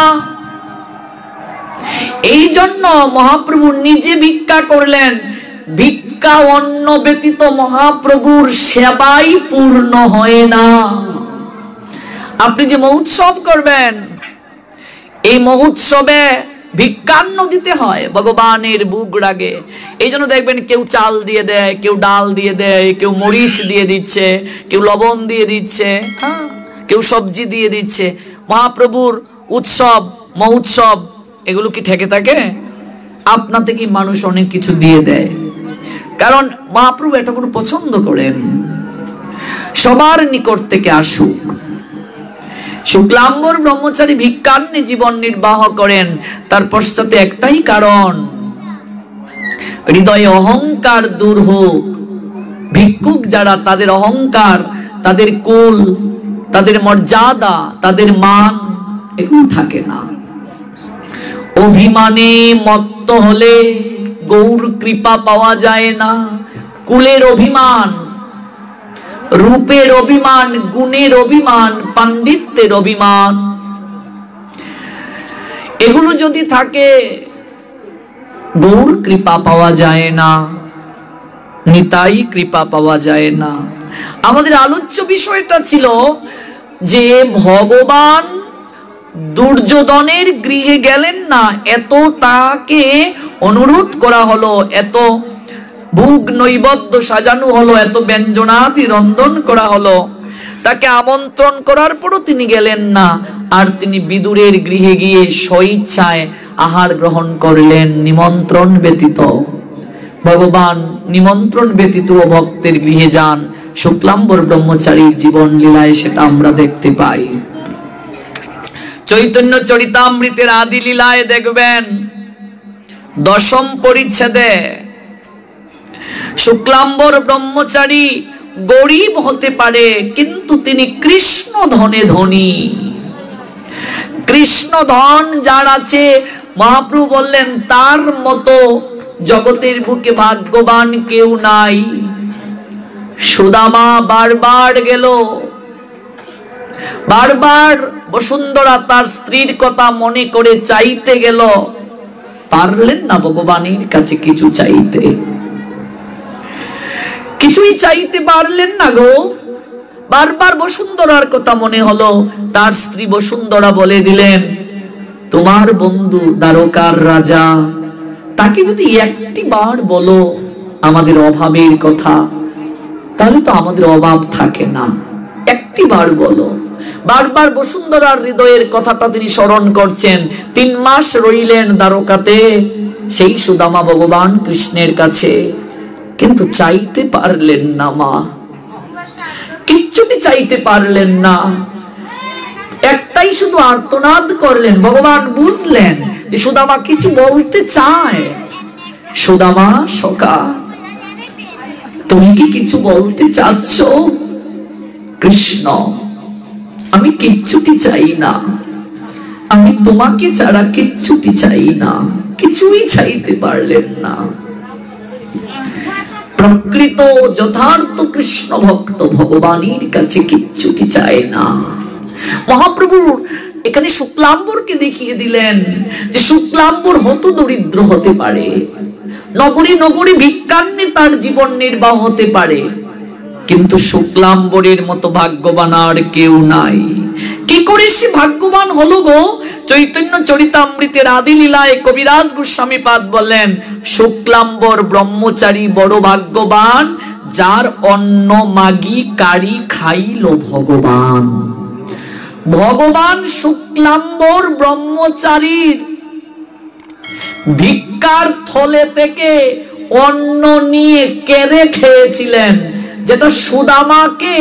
[SPEAKER 2] এই জন্য মহাপ্রভু নিজে ভিক্ষা করলেন। ভিক্ষা অন্ন ব্যতীত মহাপ্রভুর সেবাই পূর্ণ হয় না। আপনি যে মহোৎসব করবেন, এই মহোৎসবে ভিক্ষান্ন দিতে হয়, ভগবানের বুক রাগে। এই জন্য দেখবেন কেউ চাল দিয়ে দেয়, কেউ ডাল দিয়ে দেয়, কেউ মরিচ দিয়ে দিচ্ছে, কেউ লবণ দিয়ে দিচ্ছে, কেউ সবজি দিয়ে দিচ্ছে। মহাপ্রভুর উৎসব মহোৎসব এগুলো কি ঠেকে থাকে? আপনা থেকেই মানুষ অনেক কিছু দিয়ে দেয়, কারণ মহাপ্রভু এটা কোনো পছন্দ করেন, সবার নিকট থেকে আসুক। শুক্লাম্বর ব্রহ্মচারী ভিক্ষান্নে জীবন নির্বাহ করেন, তার পশ্চাতে একটাই কারণ, হৃদয়ে অহংকার দূর হোক। ভিক্ষুক যারা, তাদের অহংকার, তাদের কুল, তাদের মর্যাদা, তাদের মান এগুলো থাকে না। অভিমানে মত্ত হলে গৌর কৃপা পাওয়া যায় না। কুলের অভিমান, রূপের অভিমান, গুণের অভিমান, পাণ্ডিত্যের অভিমান, এগুলো যদি থাকে গৌর কৃপা পাওয়া যায় না, নিতাই কৃপা পাওয়া যায় না। আমাদের আলোচ্য বিষয়টা ছিল যে ভগবান দুর্যোধনের গৃহে গেলেন না, এত তাকে অনুরোধ করা হলো, এত ভোগ নৈবেদ্য সাজানো হলো, এত ব্যঞ্জনাদি রন্ধন করা হলো, তাকে আমন্ত্রণ করার পরও তিনি গেলেন না। আর তিনি বিদুরের গৃহে গিয়ে স্বইচ্ছায় আহার গ্রহণ করলেন, নিমন্ত্রণ ব্যতীত। ভগবান নিমন্ত্রণ ব্যতীত ভক্তের গৃহে যান। শুক্লাম্বর ব্রহ্মচারীর জীবন লীলায় সেটা আমরা দেখতে পাই। চৈতন্য চরিতামৃতের আদি লীলায় দেখবেন 10ম পরিচ্ছেদে শুক্লাম্বর ব্রহ্মচারী গরিব হতে পারে, কিন্তু তিনি কৃষ্ণ ধনে ধনী। কৃষ্ণ ধন যার আছে, মহাপ্রভু বললেন তার মতো জগতের বুকে ভাগ্যবান কেউ নাই। সুদামা বারবার গেল, বারবার বসুন্ধরা তার স্ত্রীর কথা মনে করে চাইতে গেল, পারলেন না ভগবানের কাছে কিছু চাইতে, কিছুই চাইতে পারলেন না গো। বারবার বসুন্ধরার কথা মনে হলো, তার স্ত্রী বসুন্ধরা বলে দিলেন, তোমার বন্ধু দ্বারকার রাজা, তাকে যদি একটি বার বলো আমাদের অভাবের কথা, তাহলে তো আমাদের অভাব থাকে না, একটি বার বলো। বারবার বসুন্ধরার হৃদয়ের কথাটা তিনি স্মরণ করছেন। 3 মাস রইলেন দ্বারকাতে সেই সুদামা ভগবান কৃষ্ণের কাছে, কিন্তু চাইতে পারলেন না মা, কিচ্ছুটি চাইতে পারলেন না। একটাই শুধু আর্তনাদ করলেন। ভগবান বুঝলেন যে সুদামা কিছু বলতে চায়। সুদামা সখা, তুমি কি কিছু বলতে চাচ্ছ? কৃষ্ণ, আমি কিচ্ছুটি চাই না, আমি তোমাকে ছাড়া কিচ্ছুটি চাই না। কিছুই চাইতে পারলেন না। প্রকৃত যথার্থ কৃষ্ণ ভক্ত ভগবানের কাছে কিচ্ছুটি চায় না। মহাপ্রভু এখানে শুক্লাম্বরকে দেখিয়ে দিলেন যে শুক্লাম্বর হত দরিদ্র হতে পারে, নগরী নগরী ভিক্ষান্নে তার জীবন নির্বাহ হতে পারে, কিন্তু শুক্লাম্বরের মতো ভাগ্যবান আর কেউ নাই। কি করে সে ভাগ্যবান হলো গো? চৈতন্য চরিতামৃতের আদি লীলায় কবিরাজ গোস্বামী পাদ বললেন, শুক্লাম্বর ব্রহ্মচারী বড় ভাগ্যবান, যার অন্ন মাগি কারি খাইল ভগবান। ভগবান শুক্লাম্বর ব্রহ্মচারীর ভিক্ষার থলে থেকে অন্ন নিয়ে কেড়ে খেয়েছিলেন, যেটা সুদামাকে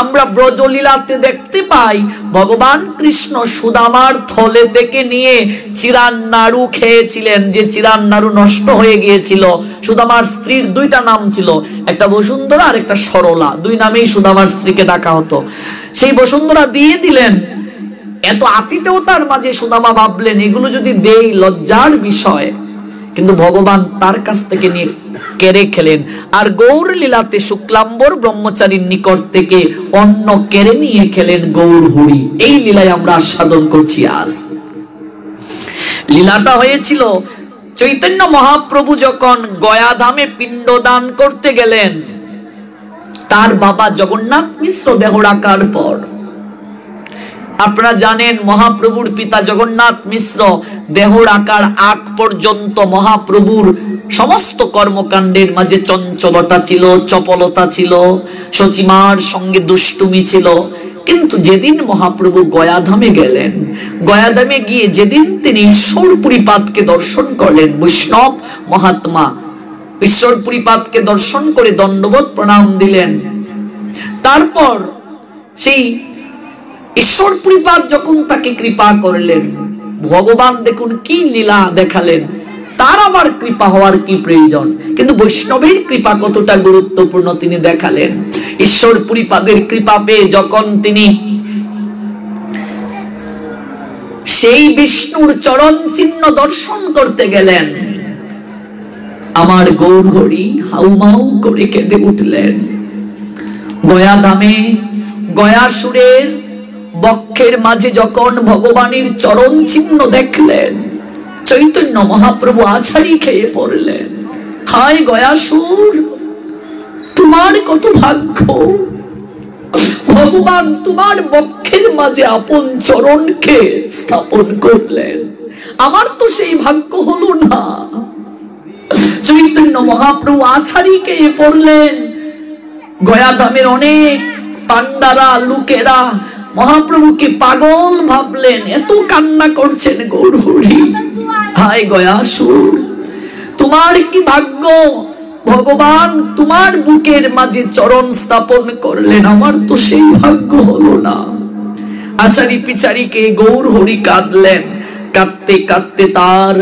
[SPEAKER 2] আমরা ব্রজলীলাতে দেখতে পাই। ভগবান কৃষ্ণ সুদামার থলে থেকে নিয়ে চিরান নাড়ু খেয়েছিলেন, যে চিরান নাড়ু নষ্ট হয়ে গিয়েছিল। সুদামার স্ত্রীর 2টা নাম ছিল, একটা বসুন্ধরা আর একটা সরলা, 2 নামেই সুদামার স্ত্রীকে ডাকা হতো। সেই বসুন্ধরা দিয়ে দিলেন। এত আতিথেয়তার মাঝে সুদামা ভাবলেন এগুলো যদি দেই লজ্জার বিষয়, কিন্তু ভগবান তার কাছ থেকে নিয়ে কেড়ে খেলেন। আর গৌর লীলাতে শুক্লাম্বর ব্রহ্মচারীর নিকট থেকে অন্ন কেড়ে নিয়ে খেলেন গৌর হরি। এই লীলায় আমরা আস্বাদন করছি আজ। লীলাটা হয়েছিল চৈতন্য মহাপ্রভু যখন গয়াধামে পিণ্ডদান করতে গেলেন, তার বাবা জগন্নাথ মিশ্র দেহ রাখার পর, আপনারা জানেন মহাপ্রভুর পিতা জগন্নাথ মিশ্র দেহ রাখার আগ পর্যন্ত মহাপ্রভুর সমস্ত কর্মকাণ্ডের মাঝে চঞ্চলতা ছিল, চপলতা ছিল, সচিমার সঙ্গে দুষ্টুমি ছিল। কিন্তু যেদিন মহাপ্রভু গয়াধামে গেলেন, গয়াধামে গিয়ে যেদিন তিনি ঈশ্বরপুরীপাদকে দর্শন করলেন, বৈষ্ণব মহাত্মা ঈশ্বরপুরীপাদকে দর্শন করে দণ্ডবোধ প্রণাম দিলেন, তারপর সেই ঈশ্বরপুরীপাদ যখন তাকে কৃপা করলেন, ভগবান দেখুন কি লীলা দেখালেন। তার আবার কৃপা হওয়ার কি প্রয়োজন, কিন্তু বৈষ্ণবের কৃপা কতটা গুরুত্বপূর্ণ তিনি দেখালেন। ঈশ্বরপুরীপাদের কৃপা পেয়ে যখন তিনি সেই বিষ্ণুর চরণ চিহ্ন দর্শন করতে গেলেন, আমার গৌর হরি হাউমাউ করে কেঁদে উঠলেন। গয়াধামে গয়াসুরের বক্ষের মাঝে যখন ভগবানের চরণ চিহ্ন দেখলেন, চৈতন্য মহাপ্রভু আছাড়ি খেয়ে পড়লেন। হায় গয়াসুর, তোমার কত ভাগ্য, ভগবান তোমার বক্ষের মাঝে আপন চরণকে স্থাপন করলেন, আমার তো সেই ভাগ্য হলো না। চৈতন্য মহাপ্রভু আছাড়ি খেয়ে পড়লেন। গয়াধামের অনেক পান্ডারা লোকেরা মহাপ্রভুকে পাগল ভাবলেন, এত কান্না করছেন গৌর হরি। হায় গয়াসুর, তোমার কি ভাগ্য, ভগবান তোমার বুকের মাঝে চরণ স্থাপন করলেন, আমার তো সেই ভাগ্য হলো না। আচারি পিচারিকে গৌর হরি কাঁদলেন। কাঁদতে কাঁদতে তার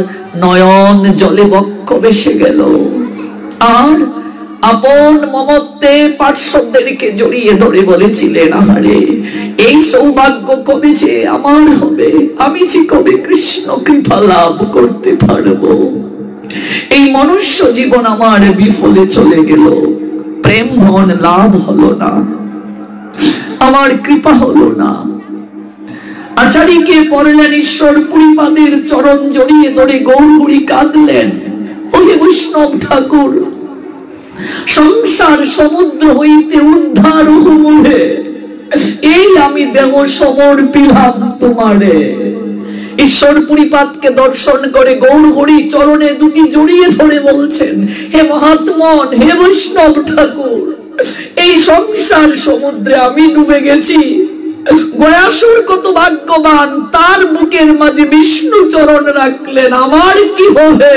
[SPEAKER 2] নয়ন জলে বক্ষ ভেসে গেল। আর আপন মমত্বে পার্শ্বদেরকে জড়িয়ে ধরে বলেছিলেন, আহারে এই সৌভাগ্য কবে যে আমার হবে, আমি যে কবে কৃষ্ণ কৃপা লাভ করতে পারবো। এই মনুষ্য জীবন আমার বিফলে চলে গেল, প্রেম ধন লাভ হলো না, আমার কৃপা হলো না। আচার্যকে পড়লেন, ঈশ্বর পুরীপাদের চরণ জড়িয়ে ধরে গৌরহরি কাঁদলেন, ওহে বৈষ্ণব ঠাকুর, সংসার সমুদ্র হইতে উদ্ধার হুমুহে এই আমি দেহ সমর্পিলাম তোমারে। ঈশ্বর পুরীপাদকে দর্শন করে গৌরহরি চরণে দুটি জড়িয়ে ধরে বলছেন, হে মহাত্মন, হে বৈষ্ণব ঠাকুর, এই সংসার সমুদ্রে আমি ডুবে গেছি। গয়াসুর কত ভাগ্যবান, তার বুকের মাঝে বিষ্ণু চরণ রাখলেন, আমার কি হবে?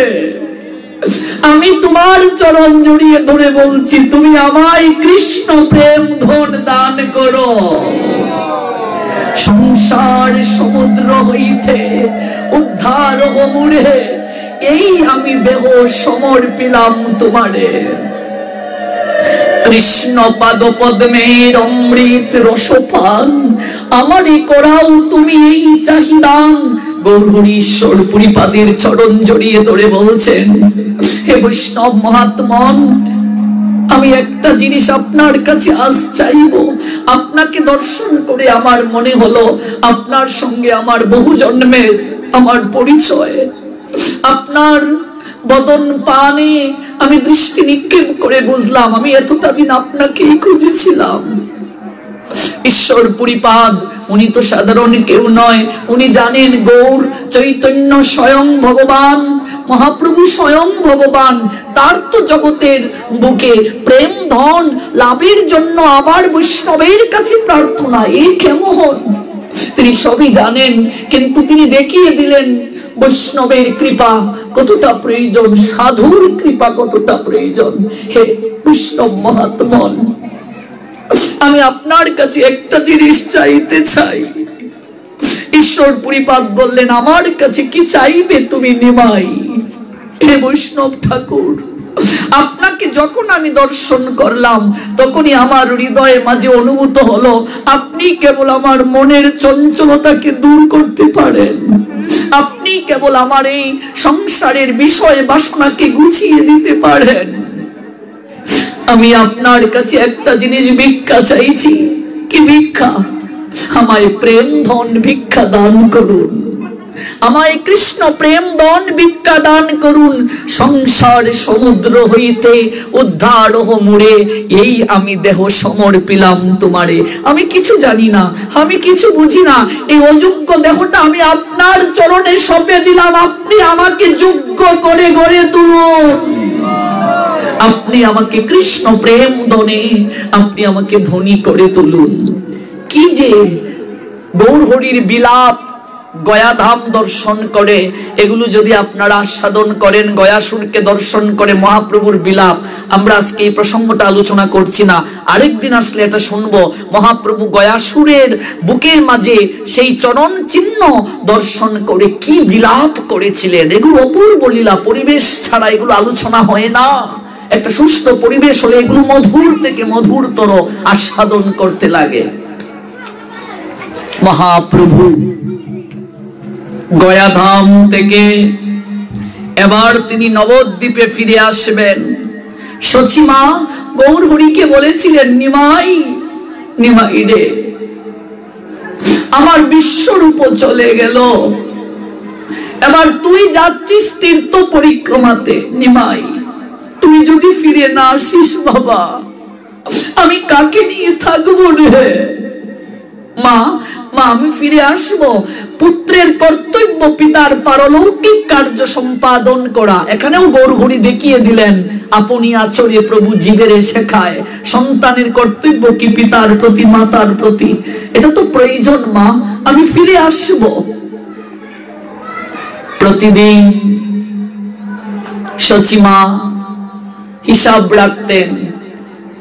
[SPEAKER 2] আমি তোমার চরণ জড়িয়ে ধরে বলছি, তুমি আমায় কৃষ্ণ প্রেম ধন দান করো। সংসার সমুদ্র হইতে উদ্ধার হমুরে এই আমি দেহ সমর্পিলাম তোমারে। কৃষ্ণ পাদ পদ্মের অমৃত রসপান আমারে করাও তুমি এই চাহিদান। গৌরহরি ঈশ্বর পুরীপাদের চরণ জড়িয়ে ধরে বলছেন, হে বৈষ্ণব মহাত্মন, আমি একটা জিনিস আপনার কাছে আজ চাইব। আপনাকে দর্শন করে আমার মনে হলো আপনার সঙ্গে আমার বহু জন্মের আমার পরিচয়। আপনার বদন পানে আমি দৃষ্টি নিক্ষেপ করে বুঝলাম আমি এতটা দিন আপনাকেই খুঁজেছিলাম। ঈশ্বর পুরীপাদ উনি তো সাধারণ কেউ নয়, উনি জানেন গৌর চৈতন্য স্বয়ং ভগবান, মহাপ্রভু স্বয়ং ভগবান। তার তো জগতের বুকে প্রেম ধন লাভের জন্য আবার বৈষ্ণবের কাছে প্রার্থনা, এই কেমন? তিনি সবই জানেন, কিন্তু তিনি দেখিয়ে দিলেন বৈষ্ণবের কৃপা কতটা প্রয়োজন, সাধুর কৃপা কতটা প্রয়োজন। হে বৈষ্ণব মহাত্মন, আমি আপনার কাছে একটা জিনিস চাইতে চাই। ঈশ্বর পুরীপাদ বললেন, আমার কাছে কি চাইবে তুমি নিমাই? হে বৈষ্ণব ঠাকুর, আপনাকে যখন আমি দর্শন করলাম তখনই আমার হৃদয়ের মাঝে অনুভূত হলো আপনি কেবল আমার মনের চঞ্চলতাকে দূর করতে পারেন, আপনি কেবল আমার এই সংসারের বিষয় বাসনাকে গুছিয়ে দিতে পারেন। আমি আপনার কাছে একটা জিনিস ভিক্ষা চাইছি। কি ভিক্ষা? আমায় প্রেম ধন ভিক্ষা দান করুন, আমায় কৃষ্ণ প্রেম ধন ভিক্ষা দান করুন। সংসার সমুদ্র হইতে উদ্ধার হমুরে এই আমি দেহ সমর্পিলাম তোমারে। আমি কিছু জানি না, আমি কিছু বুঝি না, এই অযোগ্য দেহটা আমি আপনার চরণে সঁপে দিলাম। আপনি আমাকে যোগ্য করে গড়ে তুলুন, আপনি আমাকে কৃষ্ণ প্রেম ধনে আপনি আমাকে ধনী করে তুলুন। কি যে গৌরহরির বিলাপ, গয়াধাম দর্শন করে এগুলো যদি আপনারা আস্বাদন করেন, গয়াসুরকে দর্শন করে মহাপ্রভুর বিলাপ, আমরা আজকে এই প্রসঙ্গটা আলোচনা করছি না, আরেকদিন আসলে এটা শুনবো। মহাপ্রভু গয়াসুরের বুকের মাঝে সেই চরণ চিহ্ন দর্শন করে কি বিলাপ করেছিলেন, এগুলো অপূর্ব লীলা। পরিবেশ ছাড়া এগুলো আলোচনা হয় না। একটা সুস্থ পরিবেশ হলে এগুলো মধুর থেকে মধুরতর আস্বাদন করতে লাগে। মহাপ্রভু গয়াধাম থেকে এবার তিনি নবদ্বীপে ফিরে আসবেন। সচিমা গৌরহরিকে বলেছিলেন, নিমাই, নিমাই রে, আমার বিশ্বরূপ চলে গেল, এবার তুই যাচ্ছিস তীর্থ পরিক্রমাতে। নিমাই, তুই যদি ফিরে না আসিস বাবা, আমি কাকে নিয়ে থাকবো রে? মা, মা আমি ফিরে আসবো। পুত্রের কর্তব্য পিতার পারলৌকিক কার্য সম্পাদন করা। এখানেও গৌরহরি দেখিয়ে দিলেন আপনি আচরে প্রভু জীবের শেখায় সন্তানের কর্তব্য কি পিতার প্রতি, মাতার প্রতি। এটা তো প্রয়োজন মা, আমি ফিরে আসব। প্রতিদিন সচিমা হিসাব রাখতেন,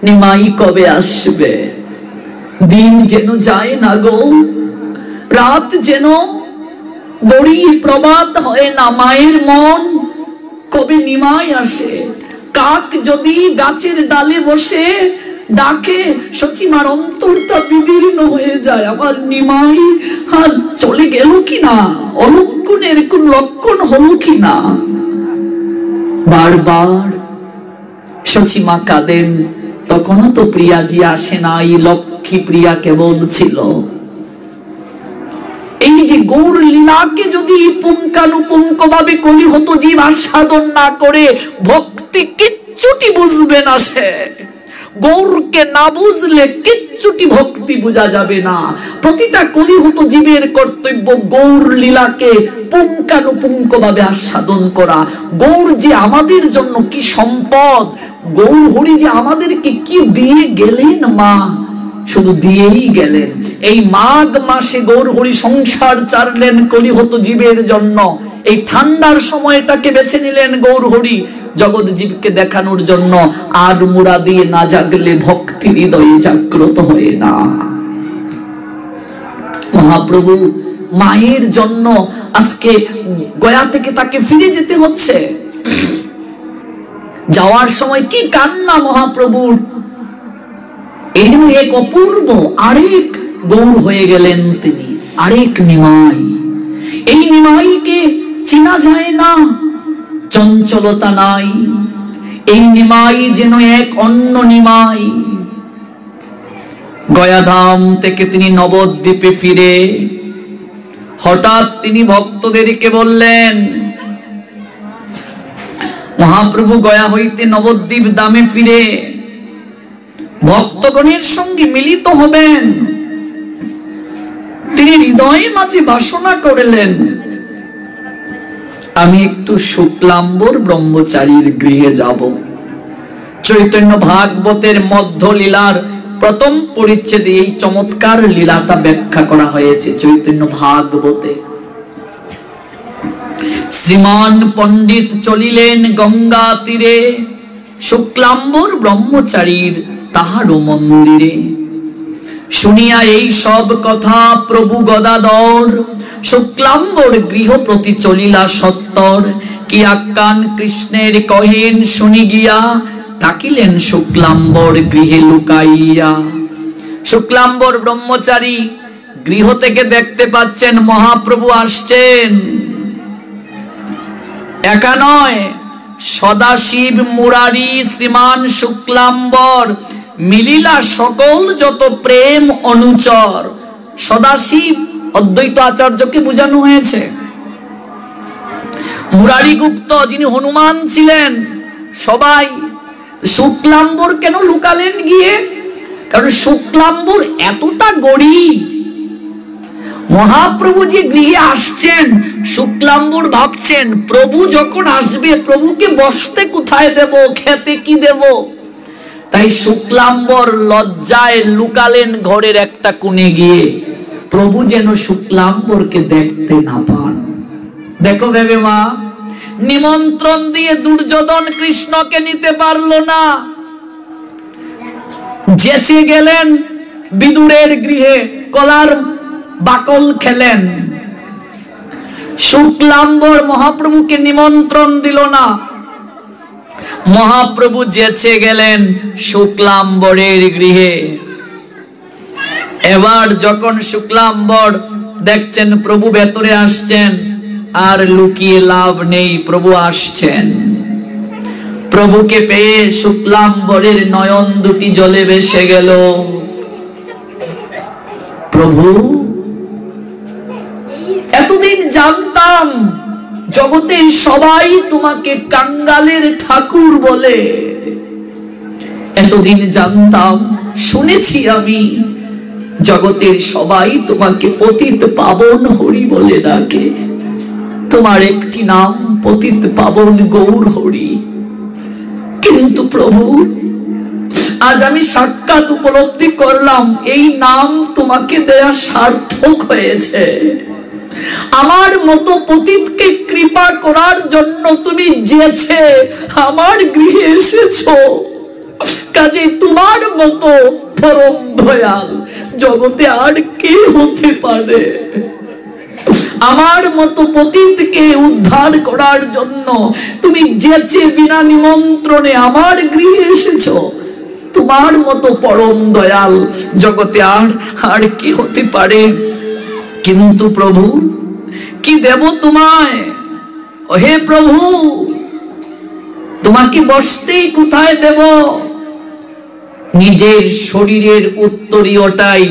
[SPEAKER 2] নিমাই কবে আসবে। দিন যেন যায় না গো, রাত যেন গড়িয়ে প্রভাত হয় না। মায়ের মন কবে নিমাই আসে, কাক যদি গাছের ডালে বসে ডাকে, সচিমার অন্তরটা বিদীর্ণ হয়ে যায়। আমার নিমাই আর চলে গেল কিনা, অলক্ষণের কোন লক্ষণ হলো কিনা। বারবার সচিমা কাঁদেন। তখনও তো প্রিয়াজি আসে নাই, লক্ষ্মী প্রিয়া কেবল ছিল। এই যে গৌর লীলাকে যদি পুঙ্খানুপুঙ্খ ভাবে কলিহত জীব আস্বাদন না করে, ভক্তি কিচ্ছুটি বুঝবে না সে। গৌরকে না বুঝলে কিচ্ছুটি ভক্তি বোঝা যাবে না। প্রতিটা কলিহত জীবের কর্তব্য গৌর লীলাকে পুঙ্খানুপুঙ্খ ভাবে আস্বাদন করা। গৌর যে আমাদের জন্য কি সম্পদ, গৌর হরি যে আমাদেরকে কি দিয়ে গেলেন, মা শুধু দিয়েই গেলেন। এই মাঘ মাসে গৌর হরি সংসার চারলেন কলিহত জীবের জন্য। এই ঠান্ডার সময়টাকে বেছে নিলেন গৌর হরি জগৎ জীবকে দেখানোর জন্য। আর মুরা দিয়ে না জাগলে ভক্তি হৃদয়ে জাগ্রত হয় না। মহাপ্রভু মায়ের জন্য আজকে গয়া থেকে তাকে ফিরে যেতে হচ্ছে। যাওয়ার সময় কি কান্না মহাপ্রভুর। এই এক অপূর্ব আরেক গৌর হয়ে গেলেন তিনি, আরেক নিমাই। এই নিমাইকে চেনা যায় না, চঞ্চলতা নাই। এই নিমাই যেন এক অন্য নিমাই। গয়াধাম থেকে তিনি নবদ্বীপে ফিরে হঠাৎ তিনি ভক্তদেরকে বললেন, মহাপ্রভু গয়া হইতে নবদ্বীপ ধামে ফিরে ভক্তগণের সঙ্গে মিলিত হবেন। তিনি হৃদয়ে মাঝে বাসনা করলেন, আমি একটু শুক্লাম্বর ব্রহ্মচারীর গৃহে যাব। চৈতন্য ভাগবতের মধ্য লীলার প্রথম পরিচ্ছেদে এই চমৎকার লীলাটা ব্যাখ্যা করা হয়েছে চৈতন্য ভাগবতে। শ্রীমান পণ্ডিত চলিলেন গঙ্গা তীরে, শুক্লাম্বর ব্রহ্মচারীর তাহারও মন্দিরে। শুনিয়া এই সব কথা প্রভু গদাধর, শুক্লাম্বর গৃহ প্রতি চলিলা সত্তর। কি আখ্যান কৃষ্ণের কহেন শুনি গিয়া, থাকিলেন শুক্লাম্বর গৃহে লুকাইয়া। শুক্লাম্বর ব্রহ্মচারী গৃহ থেকে দেখতে পাচ্ছেন মহাপ্রভু আসছেন। একা নয়, সদাশিব মুরারি শ্রীমান শুক্লাম্বর মিলিলা সকল যত প্রেম অনুচর। সদাশিব অদ্বৈত আচার্যকে বোঝানো হয়েছে। মুরারি গুপ্ত যিনি হনুমান ছিলেন, সবাই। শুক্লাম্বর কেন লুকালেন গিয়ে? কারণ শুক্লাম্বর এতটা গরিব। মহাপ্রভু যে গৃহে আসছেন, শুক্লাম্বর ভাবছেন প্রভু যখন আসবে প্রভুকে বসতে কোথায় দেব, খেতে কি দেব। তাই শুক্লাম্বর লজ্জায় লুকালেন ঘরের একটা কোণে গিয়ে, প্রভু যেন শুক্লাম্বরকে দেখতে না পান। দেখো ভেবে মা, নিমন্ত্রণ দিয়ে দুর্যোধন কৃষ্ণকে নিতে পারলো না, যেচে গেলেন বিদুরের গৃহে, কলার বাকল খেলেন। শুক্লাম্বর মহাপ্রভুকে নিমন্ত্রণ দিল না। মহাপ্রভু যেচে গেলেন শুক্লাম্বরের গৃহে। এবার যখন শুক্লাম্বর দেখছেন প্রভু ভেতরে আসছেন, আর লুকিয়ে লাভ নেই, প্রভু আসছেন। প্রভুকে পেয়ে শুক্লাম্বরের নয়ন দুটি জলে ভেসে গেল। প্রভু, এতদিন জানতাম জগতের সবাই তোমাকে কাঙ্গালের ঠাকুর বলে। এতদিন জানতাম, শুনেছি আমি, জগতের সবাই তোমাকে পতিত পাবন হরি বলে ডাকে। তোমার একটি নাম পতিত পাবন গৌর হরি। কিন্তু প্রভু, আজ আমি সাক্ষাৎ উপলব্ধি করলাম এই নাম তোমাকে দেয়া সার্থক হয়েছে। আমার মতো পতিতকে কৃপা করার জন্য তুমি যেছে আমার গৃহে এসেছো। কাজে তোমার মতো পরম দয়াল জগতে আর কে হতে পারে? আমার মতো পতিতকে উদ্ধার করার জন্য তুমি যেচে বিনা নিমন্ত্রণে আমার গৃহে এসেছো। তোমার মতো পরম দয়াল জগতে আর কি হতে পারে? কিন্তু প্রভু, কি দেব তোমায়? হে প্রভু, তোমাকে বসতেই কোথায় দেব? নিজের শরীরের উত্তরীয়টাই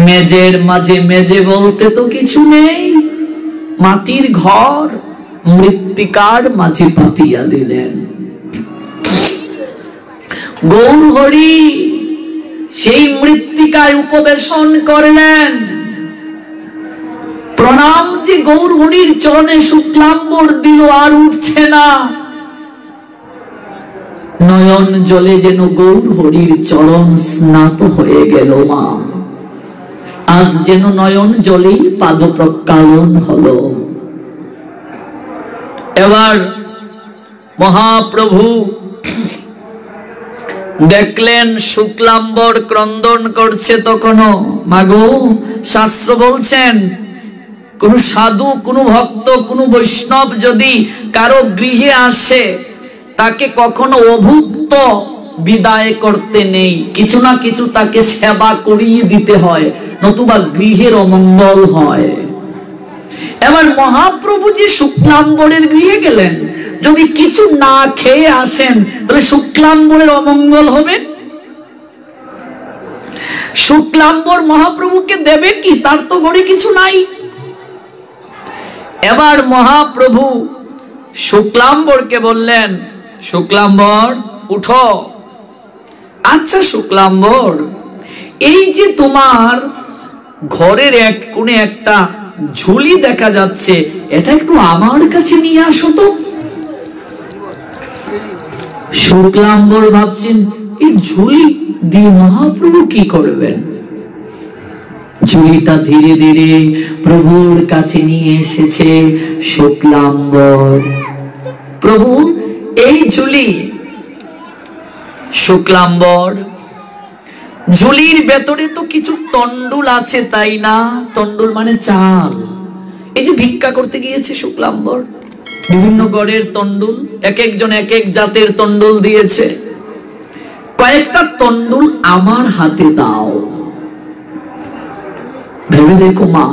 [SPEAKER 2] মেজের মাঝে, মেজে বলতে তো কিছু নেই, মাটির ঘর মৃত্তিকার মাঝে পাতিয়া দিলেন। গৌর হরি সেই মৃত্তিকায় উপবেশন করলেন। প্রণাম যে গৌর হরির চরণে শুক্লাম্বর দিল, আর উঠছে না। নয়ন জলে যেন গৌর হরির চরণ স্নাত হয়ে গেল। মা, আজ যেন নয়ন জলেই পাদ প্রক্ষালন হলো। এবার মহাপ্রভু দেখলেন শুক্লাম্বর ক্রন্দন করছে তখনও। মাগো, শাস্ত্র বলছেন কোন সাধু, কোন ভক্ত, কোন বৈষ্ণব যদি কারো গৃহে আসে, তাকে কখনো অভুক্ত বিদায় করতে নেই। কিছু না কিছু তাকে সেবা করিয়ে দিতে হয়, নতুবা গৃহের অমঙ্গল হয়। এবার মহাপ্রভু যে শুক্লাম্বরের গৃহে গেলেন, যদি কিছু না খেয়ে আসেন তাহলে শুক্লাম্বরের অমঙ্গল হবে। শুক্লাম্বর মহাপ্রভুকে দেবে কি? তার তো ঘরে কিছু নাই। এবার মহাপ্রভু শুক্লাম্বরকে বললেন, শুক্লাম্বর উঠো। আচ্ছা শুক্লাম্বর, এই যে তোমার ঘরের এক কোণে একটা ঝুলি দেখা যাচ্ছে, এটা একটু আমার কাছে নিয়ে আসো তো। শুক্লাম্বর ভাবছেন এই ঝুলি দিয়ে মহাপ্রভু কি করবেন। ঝুলিটা ধীরে ধীরে প্রভুর কাছে নিয়ে এসেছে শুক্লাম্বর। প্রভু, এই ঝুলি। শুক্লাম্বর, ঝুলির ভেতরে তো কিছু তন্ডুল আছে, তাই না? তন্ডুল মানে চাল। এই যে ভিক্ষা করতে গিয়েছে শুক্লাম্বর, বিভিন্ন গড়ের তন্ডুল, এক একজন এক এক জাতের তন্ডুল দিয়েছে। কয়েকটা তন্ডুল আমার হাতে দাও। ভেবে দেখো মা,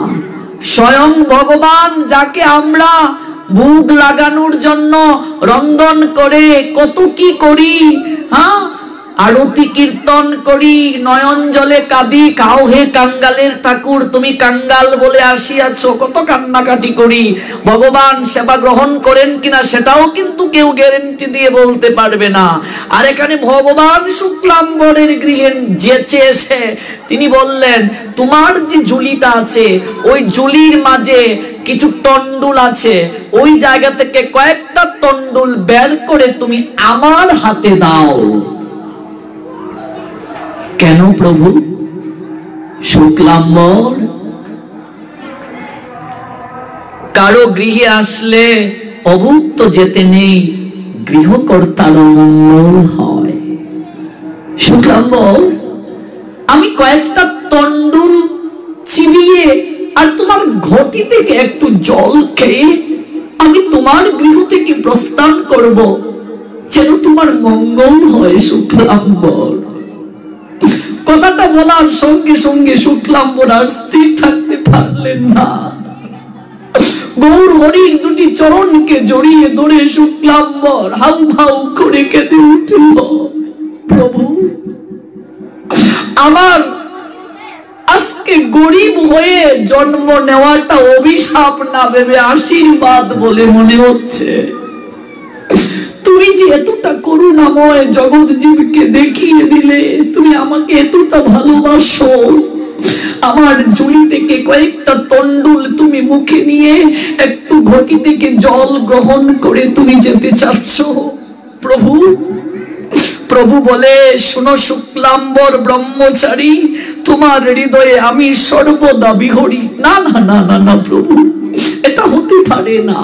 [SPEAKER 2] স্বয়ং ভগবান যাকে আমরা ভোগ লাগানোর জন্য রন্ধন করে কত কি করি, হ্যাঁ, আরতি কীর্তন করি, নয়ন জলে কাঁদি, কাও হে কাঙ্গালের ঠাকুর, তুমি কাঙ্গাল বলে আসিয়াছ, কত কান্নাকাটি করি। ভগবান সেবা গ্রহণ করেন কিনা সেটাও কিন্তু কেউ গ্যারেন্টি দিয়ে বলতে পারবে না। আর এখানে ভগবান শুক্লাম্বরের গৃহে যেচে এসে তিনি বললেন, তোমার যে ঝুলিটা আছে, ওই ঝুলির মাঝে কিছু তন্ডুল আছে, ওই জায়গা থেকে কয়েকটা তন্ডুল বের করে তুমি আমার হাতে দাও। কেন প্রভু? শুক্লাম্বর, কারো গৃহে আসলে অভুক্ত যেতে নেই, গৃহকর্তার মঙ্গল হয়। শুক্লাম্বর, আমি কয়েকটা তন্ডুল চিবিয়ে আর তোমার ঘটি থেকে একটু জল খেয়ে আমি তোমার গৃহ থেকে প্রস্থান করব, যেন তোমার মঙ্গল হয়। শুক্লাম্বর, কথাটা বলার সঙ্গে সঙ্গে শুক্লাম্বর আর স্থির থাকতে পারলেন না। গৌর হরির দুটি চরণকে জড়িয়ে ধরে শুক্লাম্বর হাউ হাউ করে কেঁদে উঠল। প্রভু, আমার আজকে গরিব হয়ে জন্ম নেওয়াটা অভিশাপ না ভেবে আশীর্বাদ বলে মনে হচ্ছে। তুমি যে এতটা করুণাময় জগৎ জীবকে দেখিয়ে দিলে, তুমি আমাকে এতটা ভালোবাসো, আমার ঝুলি থেকে কয়েকটা তন্ডুল তুমি মুখে নিয়ে একটু ঘটি থেকে জল গ্রহণ করে তুমি যেতে চাচ্ছ। প্রভু, প্রভু বলে, শোনো শুক্লাম্বর ব্রহ্মচারী, তোমার হৃদয়ে আমি সর্বদা বিহরি। না না না না না প্রভু, এটা হতে পারে না।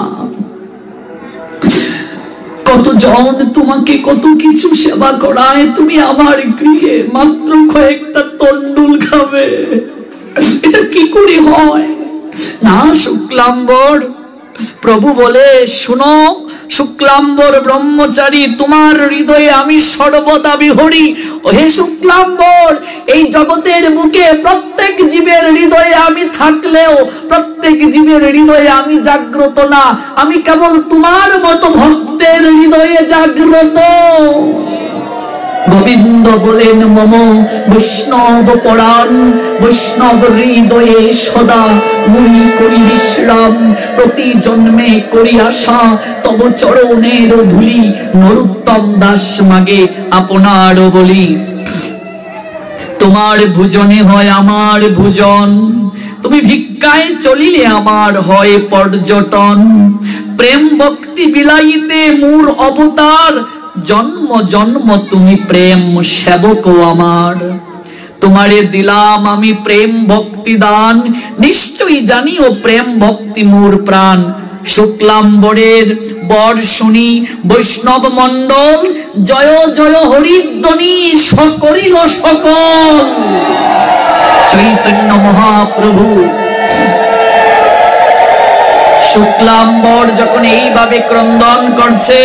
[SPEAKER 2] কতজন তোমাকে কত কিছু সেবা করায়, তুমি আমার গৃহে মাত্র কয়েকটা তন্ডুল খাবে? এটা কি করে হয়? না শুক্লাম্বর। প্রভু বলে, শুনো শুক্লাম্বর ব্রহ্মচারী, তোমার হৃদয়ে আমি সর্বদা বিহরি। হে শুক্লাম্বর, এই জগতের বুকে প্রত্যেক জীবের হৃদয়ে আমি থাকলেও প্রত্যেক জীবের হৃদয়ে আমি জাগ্রত না, আমি কেবল তোমার মতো ভক্তের হৃদয়ে জাগ্রত। গোবিন্দ বলেন, মম বৈষ্ণব পরাণ, বৈষ্ণব হৃদয়ে সদা মুই করি বিশ্রাম। প্রতি জন্মে করি আশা তব চরণের ধুলি, নরোত্তম দাস মাগে আপনার বলি। তোমার ভুজনে হয় আমার ভুজন, তুমি ভিক্ষায় চলিলে আমার হয় পর্যটন। প্রেম ভক্তি বিলাইতে মোর অবতার, জন্ম জন্ম তুমি প্রেম সেবক আমার। তোমারে দিলাম আমি প্রেম ভক্তি দান, নিশ্চয়ই জানিও প্রেম ভক্তি মোর প্রাণ। শুক্লাম্বরের বর শুনি বৈষ্ণব মন্ডল, জয় জয় হরিধ্বনি সকরিল সকল। চৈতন্য মহাপ্রভু শুক্লাম্বর যখন এইভাবে ক্রন্দন করছে,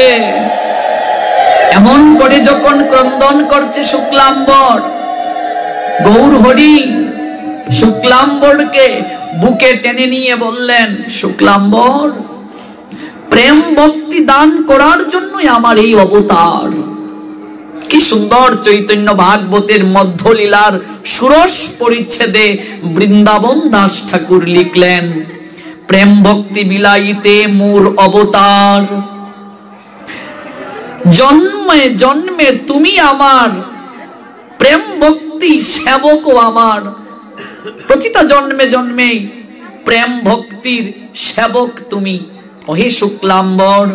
[SPEAKER 2] এমন করে যখন ক্রন্দন করছে শুক্লাম্বর, গৌর হরি শুক্লাম্বরকে বুকে টেনে নিয়ে বললেন, শুক্লাম্বর, প্রেম ভক্তি দান করার জন্যই আমার এই অবতার। কি সুন্দর চৈতন্য ভাগবতের মধ্যলীলার ষোড়শ পরিচ্ছেদে বৃন্দাবন দাস ঠাকুর লিখলেন, প্রেম ভক্তি বিলাইতে মোর অবতার। জন্মে জন্মে তুমি আমার প্রেম ভক্তি সেবক আমার। প্রতিটা জন্মে জন্মে প্রেম ভক্তির সেবক তুমি। ওহে শুক্লাম্বর,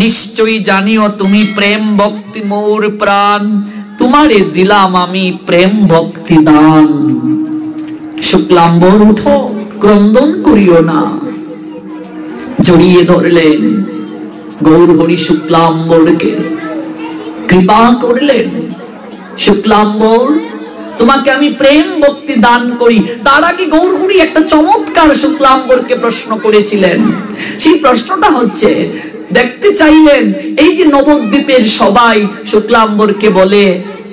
[SPEAKER 2] নিশ্চয়ই জানিও তুমি প্রেম ভক্তি মোর প্রাণ, তোমারে দিলাম আমি প্রেম ভক্তি দান। শুক্লাম্বর উঠো, ক্রন্দন করিও না। জড়িয়ে ধরলেন গৌর হরি শুক্লাম্বরকে, কৃপা করলেন, শুক্লাম্বর তোমাকে আমি প্রেম ভক্তি দান করি। তার আগে গৌর হরি একটা চমৎকার শুক্লাম্বরকে প্রশ্ন করেছিলেন। সেই প্রশ্নটা হচ্ছে, দেখতে চাইলেন এই যে নবদ্বীপের সবাই শুক্লাম্বরকে বলে,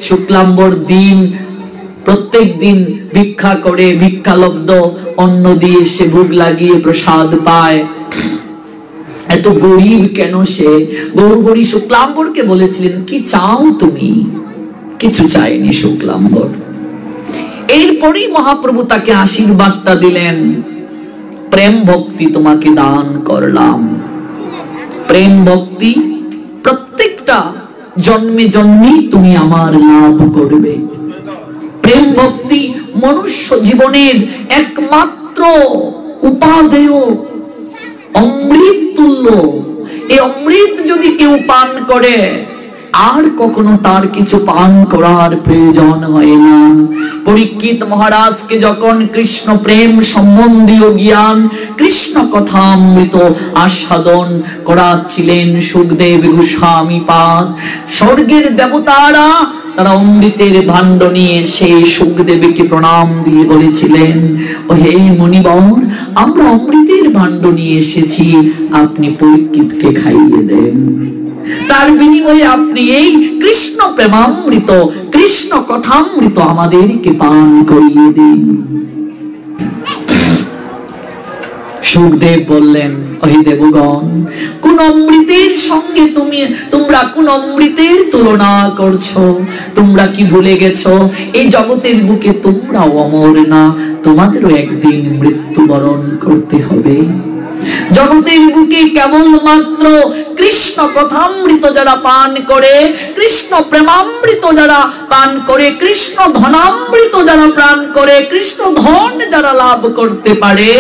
[SPEAKER 2] শুক্লাম্বর দিন প্রত্যেক দিন ভিক্ষা করে, ভিক্ষালব্ধ অন্ন দিয়ে সে ভোগ লাগিয়ে প্রসাদ পায়, এত গরিব কেন সে? গৌর হরি শুক্লাম্বরকে বলেছিলেন, কি চাও তুমি? কিছু চাইনি শুক্লাম্বর। এরপরই মহাপ্রভু তাকে আশীর্বাদটা দিলেন, প্রেম ভক্তি তোমাকে দান করলাম। প্রেম ভক্তি প্রত্যেকটা জন্মে জন্মে তুমি আমার লাভ করবে। প্রেম ভক্তি মনুষ্য জীবনের একমাত্র উপাদেয় অমৃত তুল্য। এই অমৃত যদি কেউ পান করে, আর কখনো তার কিছু পান করার প্রয়োজন হয় না। পরীক্ষিত মহারাজকে যখন কৃষ্ণ প্রেম সম্বন্ধীয় জ্ঞান, কৃষ্ণ কথামৃত আস্বাদন করাচ্ছিলেন সুখদেব গোস্বামী পাদ, স্বর্গের দেবতারা তারা অমৃতের ভাণ্ড নিয়ে সেই সুখদেবকে প্রণাম দিয়ে বলেছিলেন, ও হে মুনিবর, আমরা অমৃতের ভাণ্ড নিয়ে এসেছি, আপনি পরীক্ষিতকে খাইয়ে দেন। তার বিনিময়ে আপনি এই কৃষ্ণ প্রেমামৃত, কৃষ্ণ কথামৃত আমাদেরকে পান করিয়ে দিন। সুখদেব বললেন, ওহে দেবগণ, কোন অমৃতের সঙ্গে তোমরা কোন অমৃতের তুলনা করছো? তোমরা কি ভুলে গেছো এই জগতের বুকে তোমরাও অমর না, তোমাদেরও একদিন মৃত্যুবরণ করতে হবে। জগতের বুকে কেবলমাত্র কৃষ্ণ কথামৃত যারা পান করে, কৃষ্ণ প্রেমামৃত যারা পান করে, কৃষ্ণ ধনামৃত যারা পান করে, কৃষ্ণ ধন যারা লাভ করতে পারে,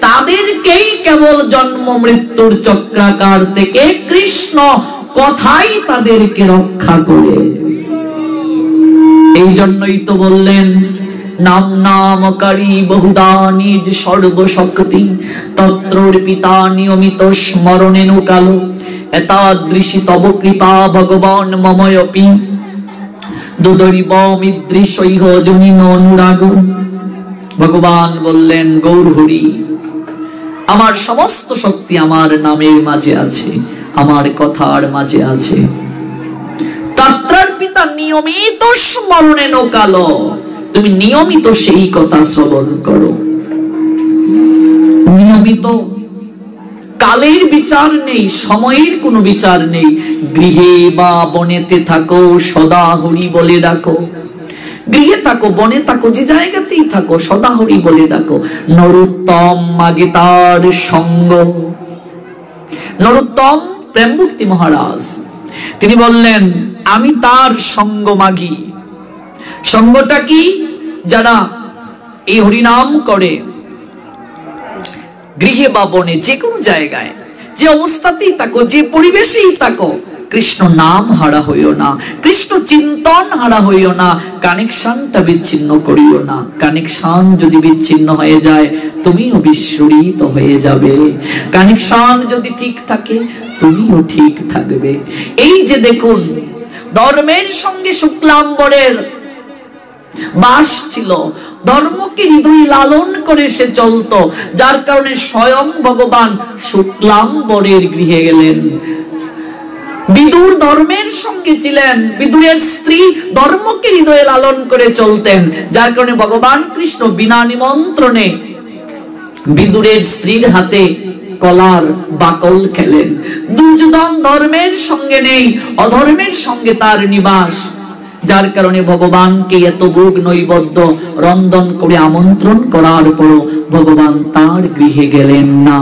[SPEAKER 2] তাদেরকেই কেবল জন্ম মৃত্যুর চক্রাকার থেকে কৃষ্ণ কথাই তাদেরকে রক্ষা করে। এই জন্যই তো বললেন, নাম নামকারী বহুদা নিজ সর্বশক্তি, তত্রর্পিতা নিয়মিত স্মরণেন কালো, এতাদৃশী তব কৃপা ভগবান মময়পি, দুদরিবমিদৃশৈহ জনিন অনুরাগ। ভগবান বললেন, গৌর হরি, আমার সমস্ত শক্তি আমার নামের মাঝে আছে, আমার কথার মাঝে আছে। তাত্রার পিতা নিয়মিত স্মরণে নকালো, তুমি নিয়মিত সেই কথা শ্রবণ করো। নিয়মিত, কালের বিচার নেই, সময়ের কোনো বিচার নেই। গৃহে বা বনেতে থাকো, সদা হরি বলে ডাকো। গৃহে থাকো, বনে থাকো, যে জায়গাতেই থাকো, সদা হরি বলে ডাকো। নরোত্তম মাগে তার সঙ্গ। নরোত্তম প্রেমমূর্তি মহারাজ তিনি বললেন, আমি তার সঙ্গ মাগি। সঙ্গটা কি? যারা এই হরিনাম করে, গৃহে বা বনে, যে কোনো জায়গায়, যে অবস্থাতেই থাকো, যে পরিবেশেই থাকো, কৃষ্ণ নাম হারা হইও না, কৃষ্ণ চিন্তন হারা হইও না, কানেকশনটা বিচ্ছিন্ন করিও না। কানেকশন যদি বিচ্ছিন্ন হয়ে যায়, তুমিও বিস্মৃত হয়ে যাবে। কানেকশন যদি ঠিক থাকে, তুমিও ঠিক থাকবে। এই যে দেখুন, ধর্মের সঙ্গে শুক্লাম্বরের বাস ছিল, ধর্মকে হৃদয় লালন করে সে চলত, যার কারণে স্বয়ং ভগবান শুক্লাম্বরের গৃহে গেলেন। বিদুর ধর্মের সঙ্গে ছিলেন, বিদুরের স্ত্রী ধর্মকে হৃদয়ে লালন করে চলতেন, যার কারণে ভগবান কৃষ্ণ বিনা নিমন্ত্রণে বিদুরের স্ত্রীর হাতে কলার বাকল খেলেন। দুর্যোধন ধর্মের সঙ্গে নেই, অধর্মের সঙ্গে তার নিবাস, যার কারণে ভগবানকে এত ভোগ নৈবেদ্য রন্ধন করে আমন্ত্রণ করার পরও ভগবান তার গৃহে গেলেন না।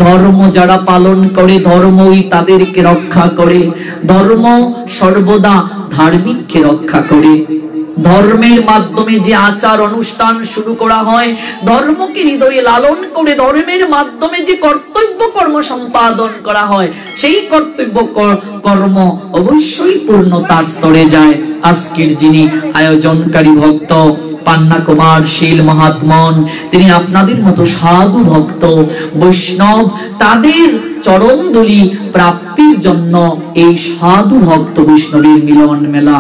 [SPEAKER 2] ধর্ম যারা পালন করে, ধর্মই তাদেরকে রক্ষা করে। ধর্ম সর্বদা ধার্মিককে রক্ষা করে। ধর্মের মাধ্যমে যে আচার অনুষ্ঠান শুরু করা হয়, ধর্মকে হৃদয়ে লালন করে ধর্মের মাধ্যমে যে কর্তব্য কর্ম সম্পাদন করা হয়, সেই কর্তব্য কর্ম অবশ্যই পূর্ণতার স্তরে যায়। আজকের যিনি আয়োজনকারী ভক্ত পান্না কুমার শীল মহাত্মন, তিনি আপনাদের মতো সাধু ভক্ত বৈষ্ণব, তাদের চরণ ধূলি প্রাপ্তির জন্য এই সাধু ভক্ত বৈষ্ণবের মিলন মেলা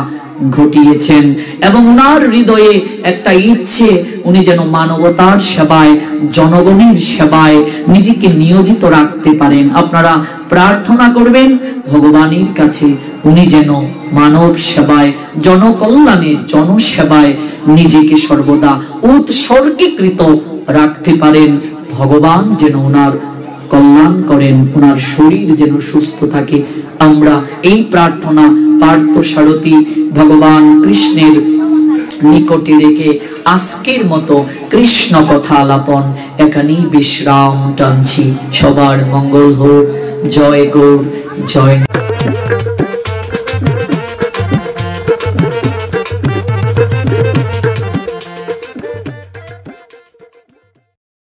[SPEAKER 2] ঘটিয়েছেন। এবং উনার হৃদয়ে একটা ইচ্ছে, উনি যেন মানবতার সেবায়, জনগণের সেবায় নিজেকে নিয়োজিত রাখতে পারেন। আপনারা প্রার্থনা করবেন ভগবানের কাছে, উনি যেন মানব সেবায়, জনকল্যাণে, জনসেবায় নিজেকে সর্বদা উৎসর্গীকৃত রাখতে পারেন। ভগবান যেন ওনার কল্যাণ করেন, ওনার শরীর যেন সুস্থ থাকে। আমরা এই প্রার্থনা পার্থ সারথী ভগবান কৃষ্ণের নিকটে রেখে আজকের মতো কৃষ্ণ কথা আলাপন এখানেই বিশ্রাম টানছি। সবার মঙ্গল হোক। জয় গৌর, জয়।